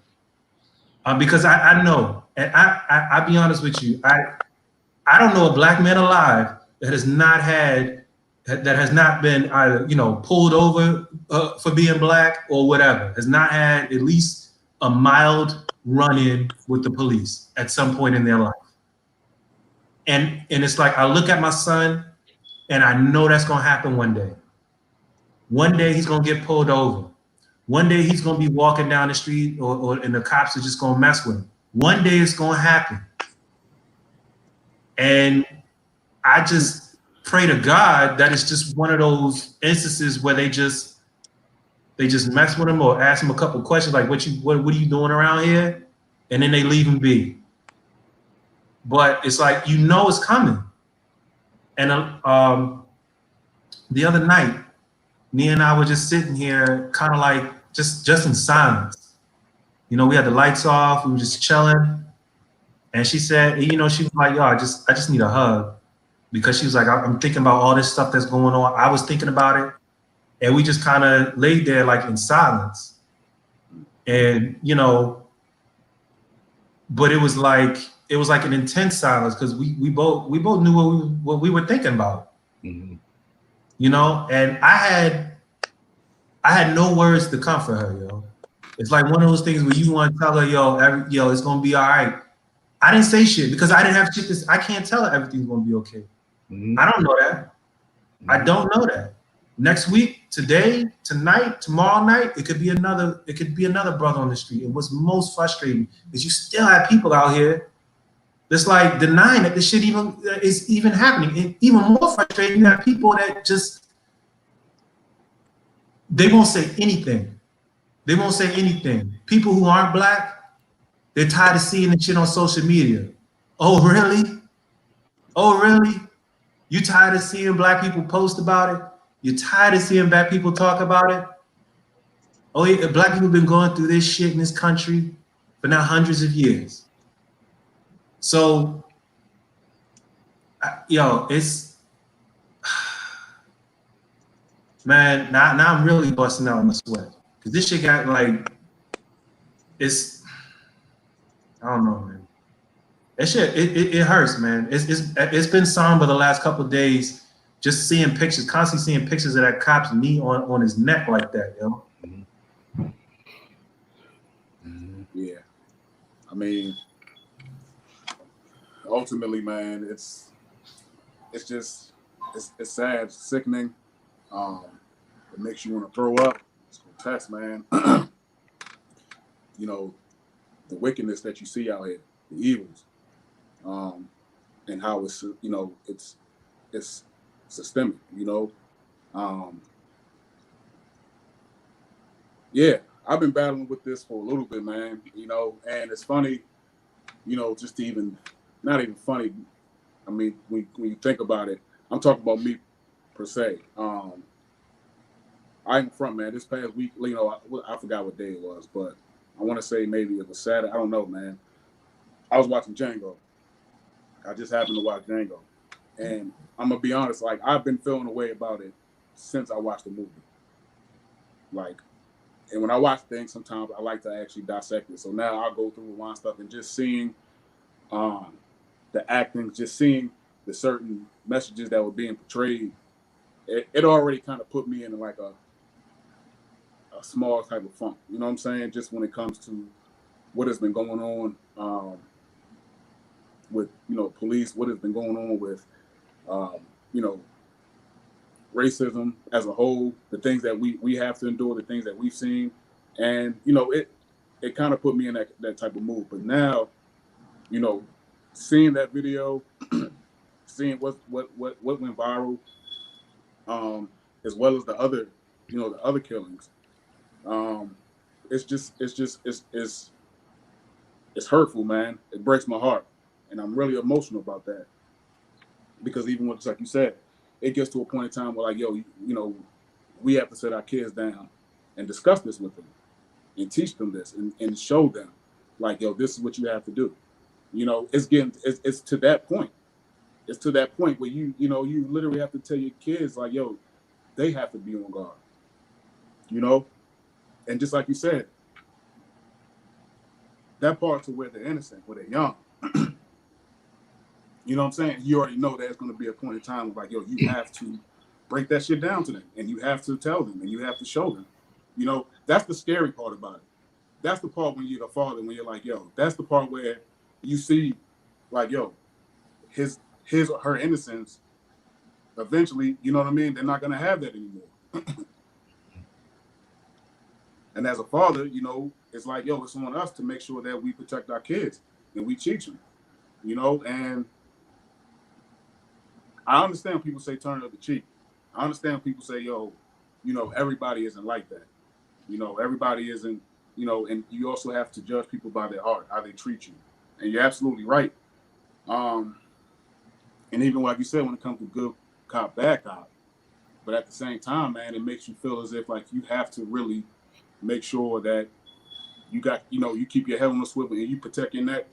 Because I know, and I'll be honest with you, I don't know a black man alive that has not been either, you know, pulled over for being black or whatever, has not had at least a mild run-in with the police at some point in their life. And it's like I look at my son and I know that's gonna happen one day. One day he's gonna get pulled over. One day he's gonna be walking down the street and the cops are just gonna mess with him. One day it's gonna happen. And I just pray to God that it's just one of those instances where they just mess with him or ask him a couple questions like what are you doing around here? And then they leave him be. But it's like, you know, it's coming. And the other night, me and I were just sitting here kind of like just in silence. You know, we had the lights off, we were just chilling. And she said, you know, she was like, yo, I just need a hug. Because she was like, I'm thinking about all this stuff that's going on. I was thinking about it. And we just kind of laid there like in silence. And, you know, but it was like an intense silence because we both knew what we were thinking about. Mm-hmm. You know, and I had no words to comfort her, yo. It's like one of those things where you want to tell her, yo, it's gonna be all right. I didn't say shit because I didn't have shit to. I can't tell her everything's gonna be okay. Mm-hmm. I don't know that. I don't know that. Next week, today, tonight, tomorrow night, it could be another brother on the street. And what's most frustrating is you still have people out here that's like denying that this shit is even happening. And even more frustrating, you have people that just they won't say anything. They won't say anything. People who aren't black, they're tired of seeing the shit on social media. Oh, really? Oh, really? You tired of seeing black people post about it? You're tired of seeing black people talk about it? Oh, yeah, black people have been going through this shit in this country for now hundreds of years. So, it's, man, now I'm really busting out in the sweat. Because this shit got like, I don't know, man. That shit, it hurts, man. It's been somber the last couple of days, just seeing pictures, constantly seeing pictures of that cop's knee on his neck like that, yo. Yeah, I mean, ultimately, man, it's sad, it's sickening. It makes you want to throw up. It's grotesque, man. You know, the wickedness that you see out here, the evils, and how it's, you know, it's systemic, you know. Yeah, I've been battling with this for a little bit, man, you know, and it's funny, you know, just to even, not even funny. I mean, when you think about it, I'm talking about me per se. I'm from, man, this past week, you know, I forgot what day it was, but I want to say maybe it was Saturday. I don't know, man. I was watching Django. I just happened to watch Django. And I'm going to be honest, like, I've been feeling a way about it since I watched the movie. Like, and when I watch things, sometimes I like to actually dissect it. So now I'll go through rewind stuff and just seeing the acting, just seeing the certain messages that were being portrayed, it already kind of put me in like a small type of funk. You know what I'm saying? Just when it comes to what has been going on with, you know, police, what has been going on with, you know, racism as a whole, the things that we have to endure, the things that we've seen. And, you know, it kind of put me in that type of mood. But now, you know, seeing that video, seeing what went viral, as well as the other, you know, the other killings, it's hurtful, man. It breaks my heart, and I'm really emotional about that, because even when, like you said, it gets to a point in time where, like, yo, you know, we have to sit our kids down and discuss this with them and teach them this and show them, like, yo, this is what you have to do. You know, it's to that point. It's to that point where you know, you literally have to tell your kids, like, yo, they have to be on guard. You know? And just like you said, that part to where they're innocent, where they're young. You know what I'm saying? You already know there's going to be a point in time like, yo, you have to break that shit down to them, and you have to tell them, and you have to show them. You know, that's the scary part about it. That's the part when you're a father, when you're like, yo, that's the part where you see, like, yo, his or her innocence. Eventually, you know what I mean? They're not going to have that anymore. And as a father, you know, it's like, yo, it's on us to make sure that we protect our kids and we teach them. You know, and I understand people say turn up the cheek. I understand people say, yo, you know, everybody isn't like that. You know, everybody isn't, you know, and you also have to judge people by their heart, how they treat you. And you're absolutely right. And even like you said, when it comes to good cop, bad cop, but at the same time, man, it makes you feel as if like you have to really make sure that you got, you know, you keep your head on the swivel and you protect your neck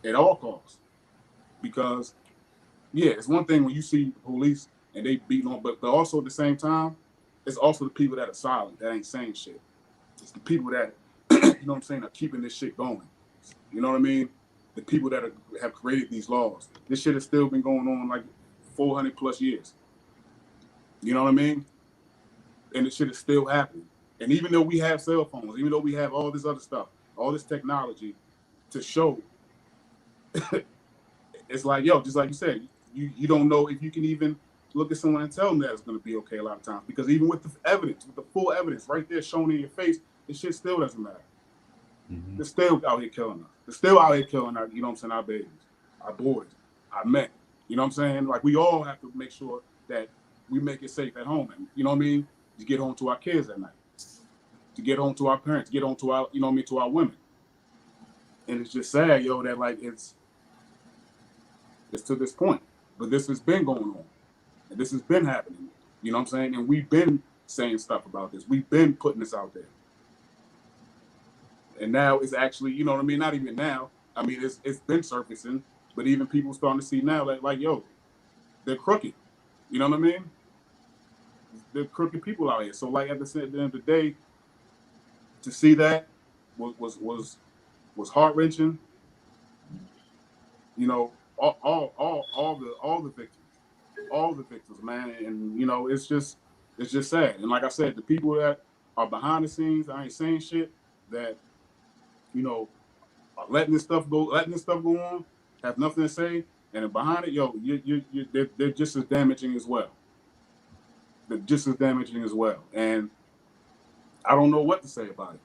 at all costs. Because yeah, it's one thing when you see the police and they beating on, but also at the same time, it's also the people that are silent, that ain't saying shit. It's the people that, you know what I'm saying, are keeping this shit going. You know what I mean? The people that have created these laws. This shit has still been going on like 400 plus years. You know what I mean? And this shit is still happening. And even though we have cell phones, even though we have all this other stuff, all this technology to show, it's like, yo, just like you said, you don't know if you can even look at someone and tell them that it's going to be okay a lot of times. Because even with the evidence, with the full evidence right there shown in your face, this shit still doesn't matter. Mm-hmm. They're still out here killing us. They're still out here killing our, you know what I'm saying, our babies, our boys, our men. You know what I'm saying? Like, we all have to make sure that we make it safe at home. And, you know what I mean? To get home to our kids at night, to get home to our parents, get home to our, you know what I mean, to our women. And it's just sad, yo, that like it's to this point. But this has been going on. And this has been happening. You know what I'm saying? And we've been saying stuff about this. We've been putting this out there. And now it's actually, you know what I mean? Not even now. I mean, it's been surfacing, but even people starting to see now that, like, yo, they're crooked. You know what I mean? They're crooked people out here. So, like, at the end of the day, to see that was heart-wrenching. You know, all the victims, man. And, you know, it's just sad. And like I said, the people that are behind the scenes, I ain't saying shit, that, you know, are letting this stuff go on, have nothing to say, and behind it, yo, they're just as damaging as well. They're just as damaging as well. And I don't know what to say about it.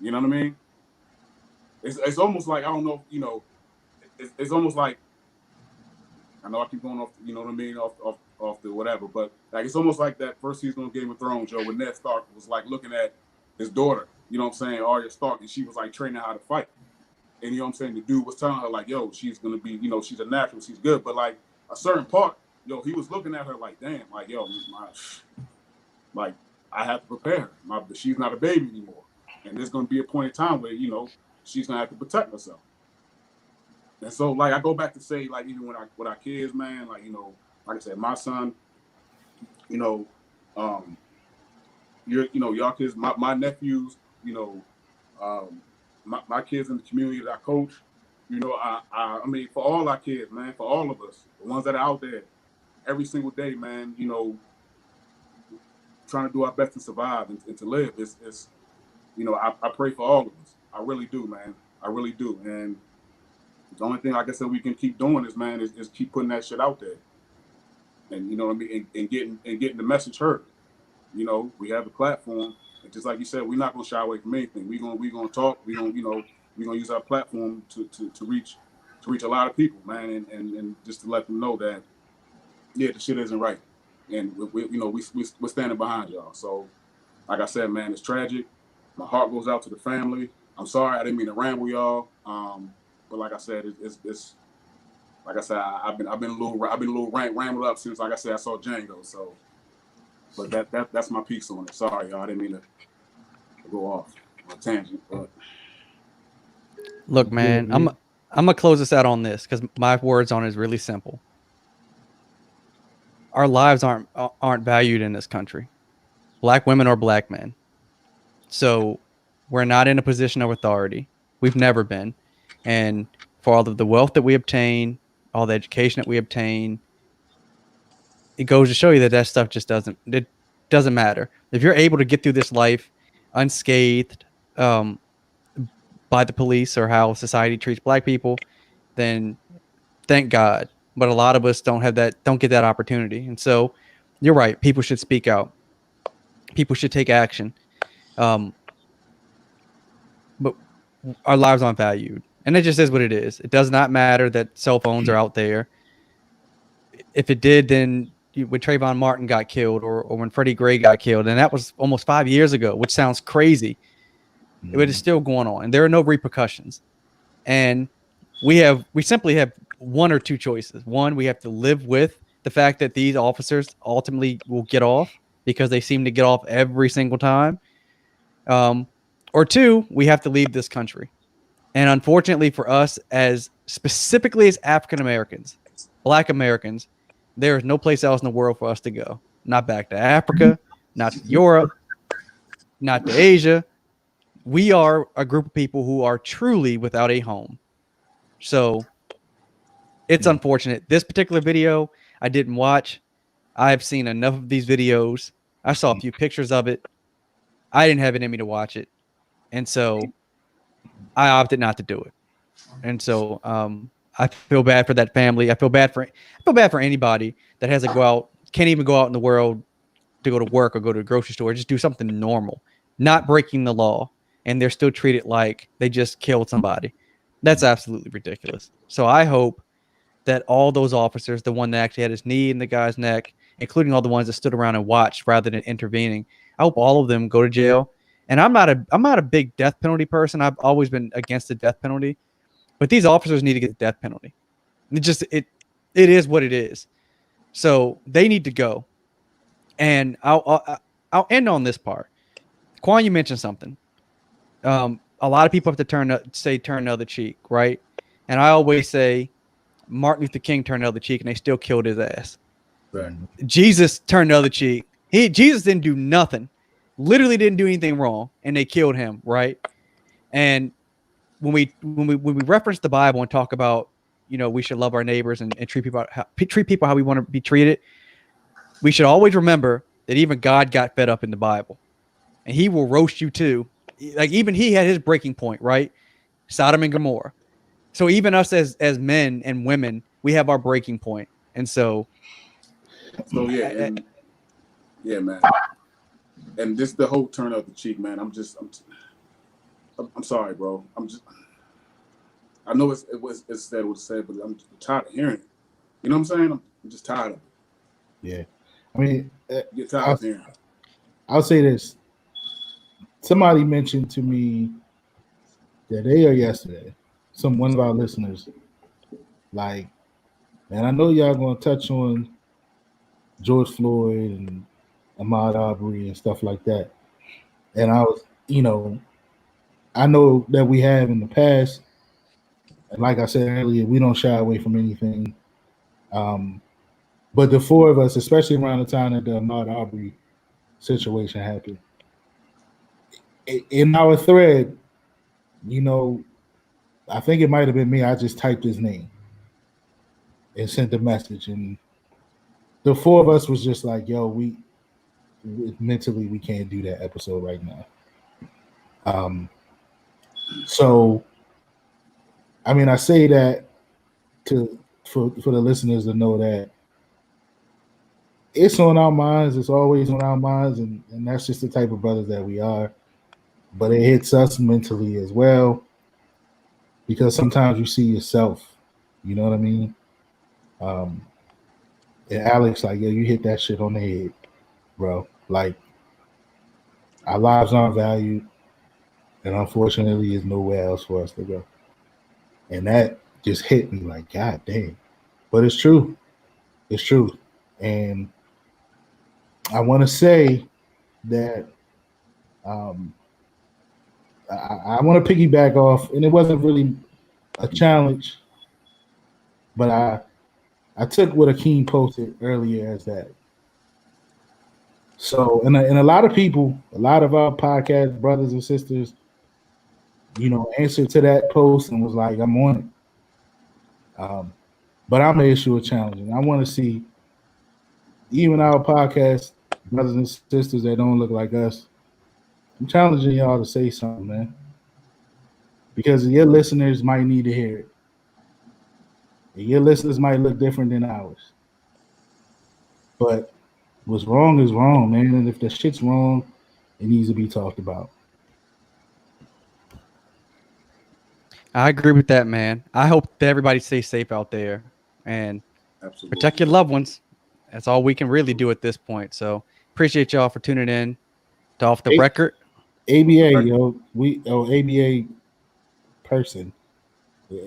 You know what I mean? It's almost like, I don't know, you know, it's almost like, I know I keep going off, you know what I mean, off the whatever, but like it's almost like that first season of Game of Thrones, Joe, when Ned Stark was like looking at his daughter, you know what I'm saying, Arya Stark, and she was like training how to fight. And you know what I'm saying, the dude was telling her like, yo, she's gonna be, you know, she's a natural, she's good. But like a certain part, yo, he was looking at her like, damn, like, yo, like I have to prepare her. She's not a baby anymore. And there's gonna be a point in time where, you know, she's gonna have to protect herself. And so, like, I go back to say, like, even with our kids, man, like, you know, like I said, my son, you know, y'all kids, my nephews, you know, my kids in the community that I coach, you know, I mean, for all our kids, man, for all of us, the ones that are out there, every single day, man, you know, trying to do our best to survive and to live. It's you know, I pray for all of us. I really do, man. I really do. And the only thing, like I said, we can keep doing is, man, is keep putting that shit out there. And, you know what I mean? And getting the message heard. You know, we have a platform. And just like you said, we're not going to shy away from anything. We're gonna talk. We're going to use our platform to reach a lot of people, man. And just to let them know that, yeah, the shit isn't right. And, we're standing behind y'all. So, like I said, man, it's tragic. My heart goes out to the family. I'm sorry. I didn't mean to ramble y'all. But like I said, it's like I said, I've been a little rambled up since, like I said, I saw Django. So, but that's my piece on it. Sorry, y'all. I didn't mean to go off on a tangent. But look, man, I'm gonna close this out on this because my words on it is really simple. Our lives aren't valued in this country, black women or black men. So we're not in a position of authority. We've never been. and for all of the wealth that we obtain, all the education that we obtain, it goes to show you that that stuff just doesn't matter. If you're able to get through this life unscathed um, by the police or how society treats black people, then thank God. But a lot of us don't get that opportunity. And so you're right. People should speak out. People should take action. Um, but our lives aren't valued. And it just is what it is. It does not matter that cell phones are out there. If it did, then when Trayvon Martin got killed or when Freddie Gray got killed, and that was almost 5 years ago, which sounds crazy, but it's still going on. And there are no repercussions. And we simply have one or two choices. One, we have to live with the fact that these officers ultimately will get off because they seem to get off every single time. Or two, we have to leave this country. And unfortunately for us, as specifically as African Americans, Black Americans, there is no place else in the world for us to go. Not back to Africa, not to Europe, not to Asia. We are a group of people who are truly without a home. So it's unfortunate. This particular video I didn't watch. I've seen enough of these videos. I saw a few pictures of it. I didn't have it in me to watch it. And so I opted not to do it. And so I feel bad for that family. I feel bad for anybody that has to go out, can't even go out in the world to go to work or go to a grocery store, just do something normal, not breaking the law, and they're still treated like they just killed somebody. That's absolutely ridiculous. So I hope that all those officers, the one that actually had his knee in the guy's neck, including all the ones that stood around and watched rather than intervening, I hope all of them go to jail. And I'm not a big death penalty person. I've always been against the death penalty, but these officers need to get the death penalty. It is what it is. So they need to go. And I'll end on this part. Quan, you mentioned something. A lot of people have to turn the other cheek, right? And I always say Martin Luther King turned the other cheek, and they still killed his ass. Right. Jesus turned the other cheek. Jesus didn't do nothing, literally didn't do anything wrong, and they killed him, right? And when we reference the Bible and talk about, we should love our neighbors and treat people how we want to be treated, we should always remember that even God got fed up in the Bible, and He will roast you too. Like even He had His breaking point, right? Sodom and Gomorrah. So even us as men and women, we have our breaking point, and so yeah, man. And this the whole turn up the cheek, man. I'm sorry, bro. I know it's said what it said, but I'm tired of hearing it. You know what I'm saying? I'm just tired of it. Yeah, I mean, Get tired of hearing it. I'll say this. Somebody mentioned to me today or yesterday, one of our listeners, like, man, I know y'all gonna touch on George Floyd and Ahmaud Arbery and stuff like that. And I was, I know that we have in the past, and like I said earlier, we don't shy away from anything. But the four of us, especially around the time that the Ahmaud Arbery situation happened, in our thread, I think it might have been me. I just typed his name and sent a message, and the four of us was just like, "Yo, we mentally we can't do that episode right now." So, I mean, I say that for the listeners to know that it's on our minds. It's always on our minds, and that's just the type of brothers that we are. But it hits us mentally as well, because sometimes you see yourself. You know what I mean? And Alex, like, yo, you hit that shit on the head, bro. Like, our lives aren't valued, and unfortunately, there's nowhere else for us to go. And that just hit me like, God damn. But it's true. It's true. And I want to say that I want to piggyback off, and it wasn't really a challenge, but I took what Akeem posted earlier as that. So, and a lot of people, a lot of our podcast brothers and sisters, answered to that post and was like, I'm on it. But I'm gonna issue a challenge, and I want to see even our podcast brothers and sisters that don't look like us. I'm challenging y'all to say something, man, because your listeners might need to hear it. And your listeners might look different than ours, but what's wrong is wrong, man. And if the shit's wrong, it needs to be talked about. I agree with that, man. I hope that everybody stays safe out there and Absolutely. protect your loved ones. That's all we can really do at this point. So appreciate y'all for tuning in to Off the Record. ABA, ABA person.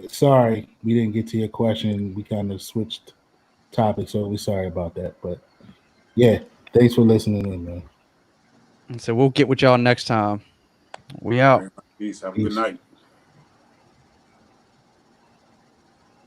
Sorry, we didn't get to your question. We kind of switched topics, so we're sorry about that. But yeah, thanks for listening in, man. And so we'll get with y'all next time. We out. Peace. Have a good night.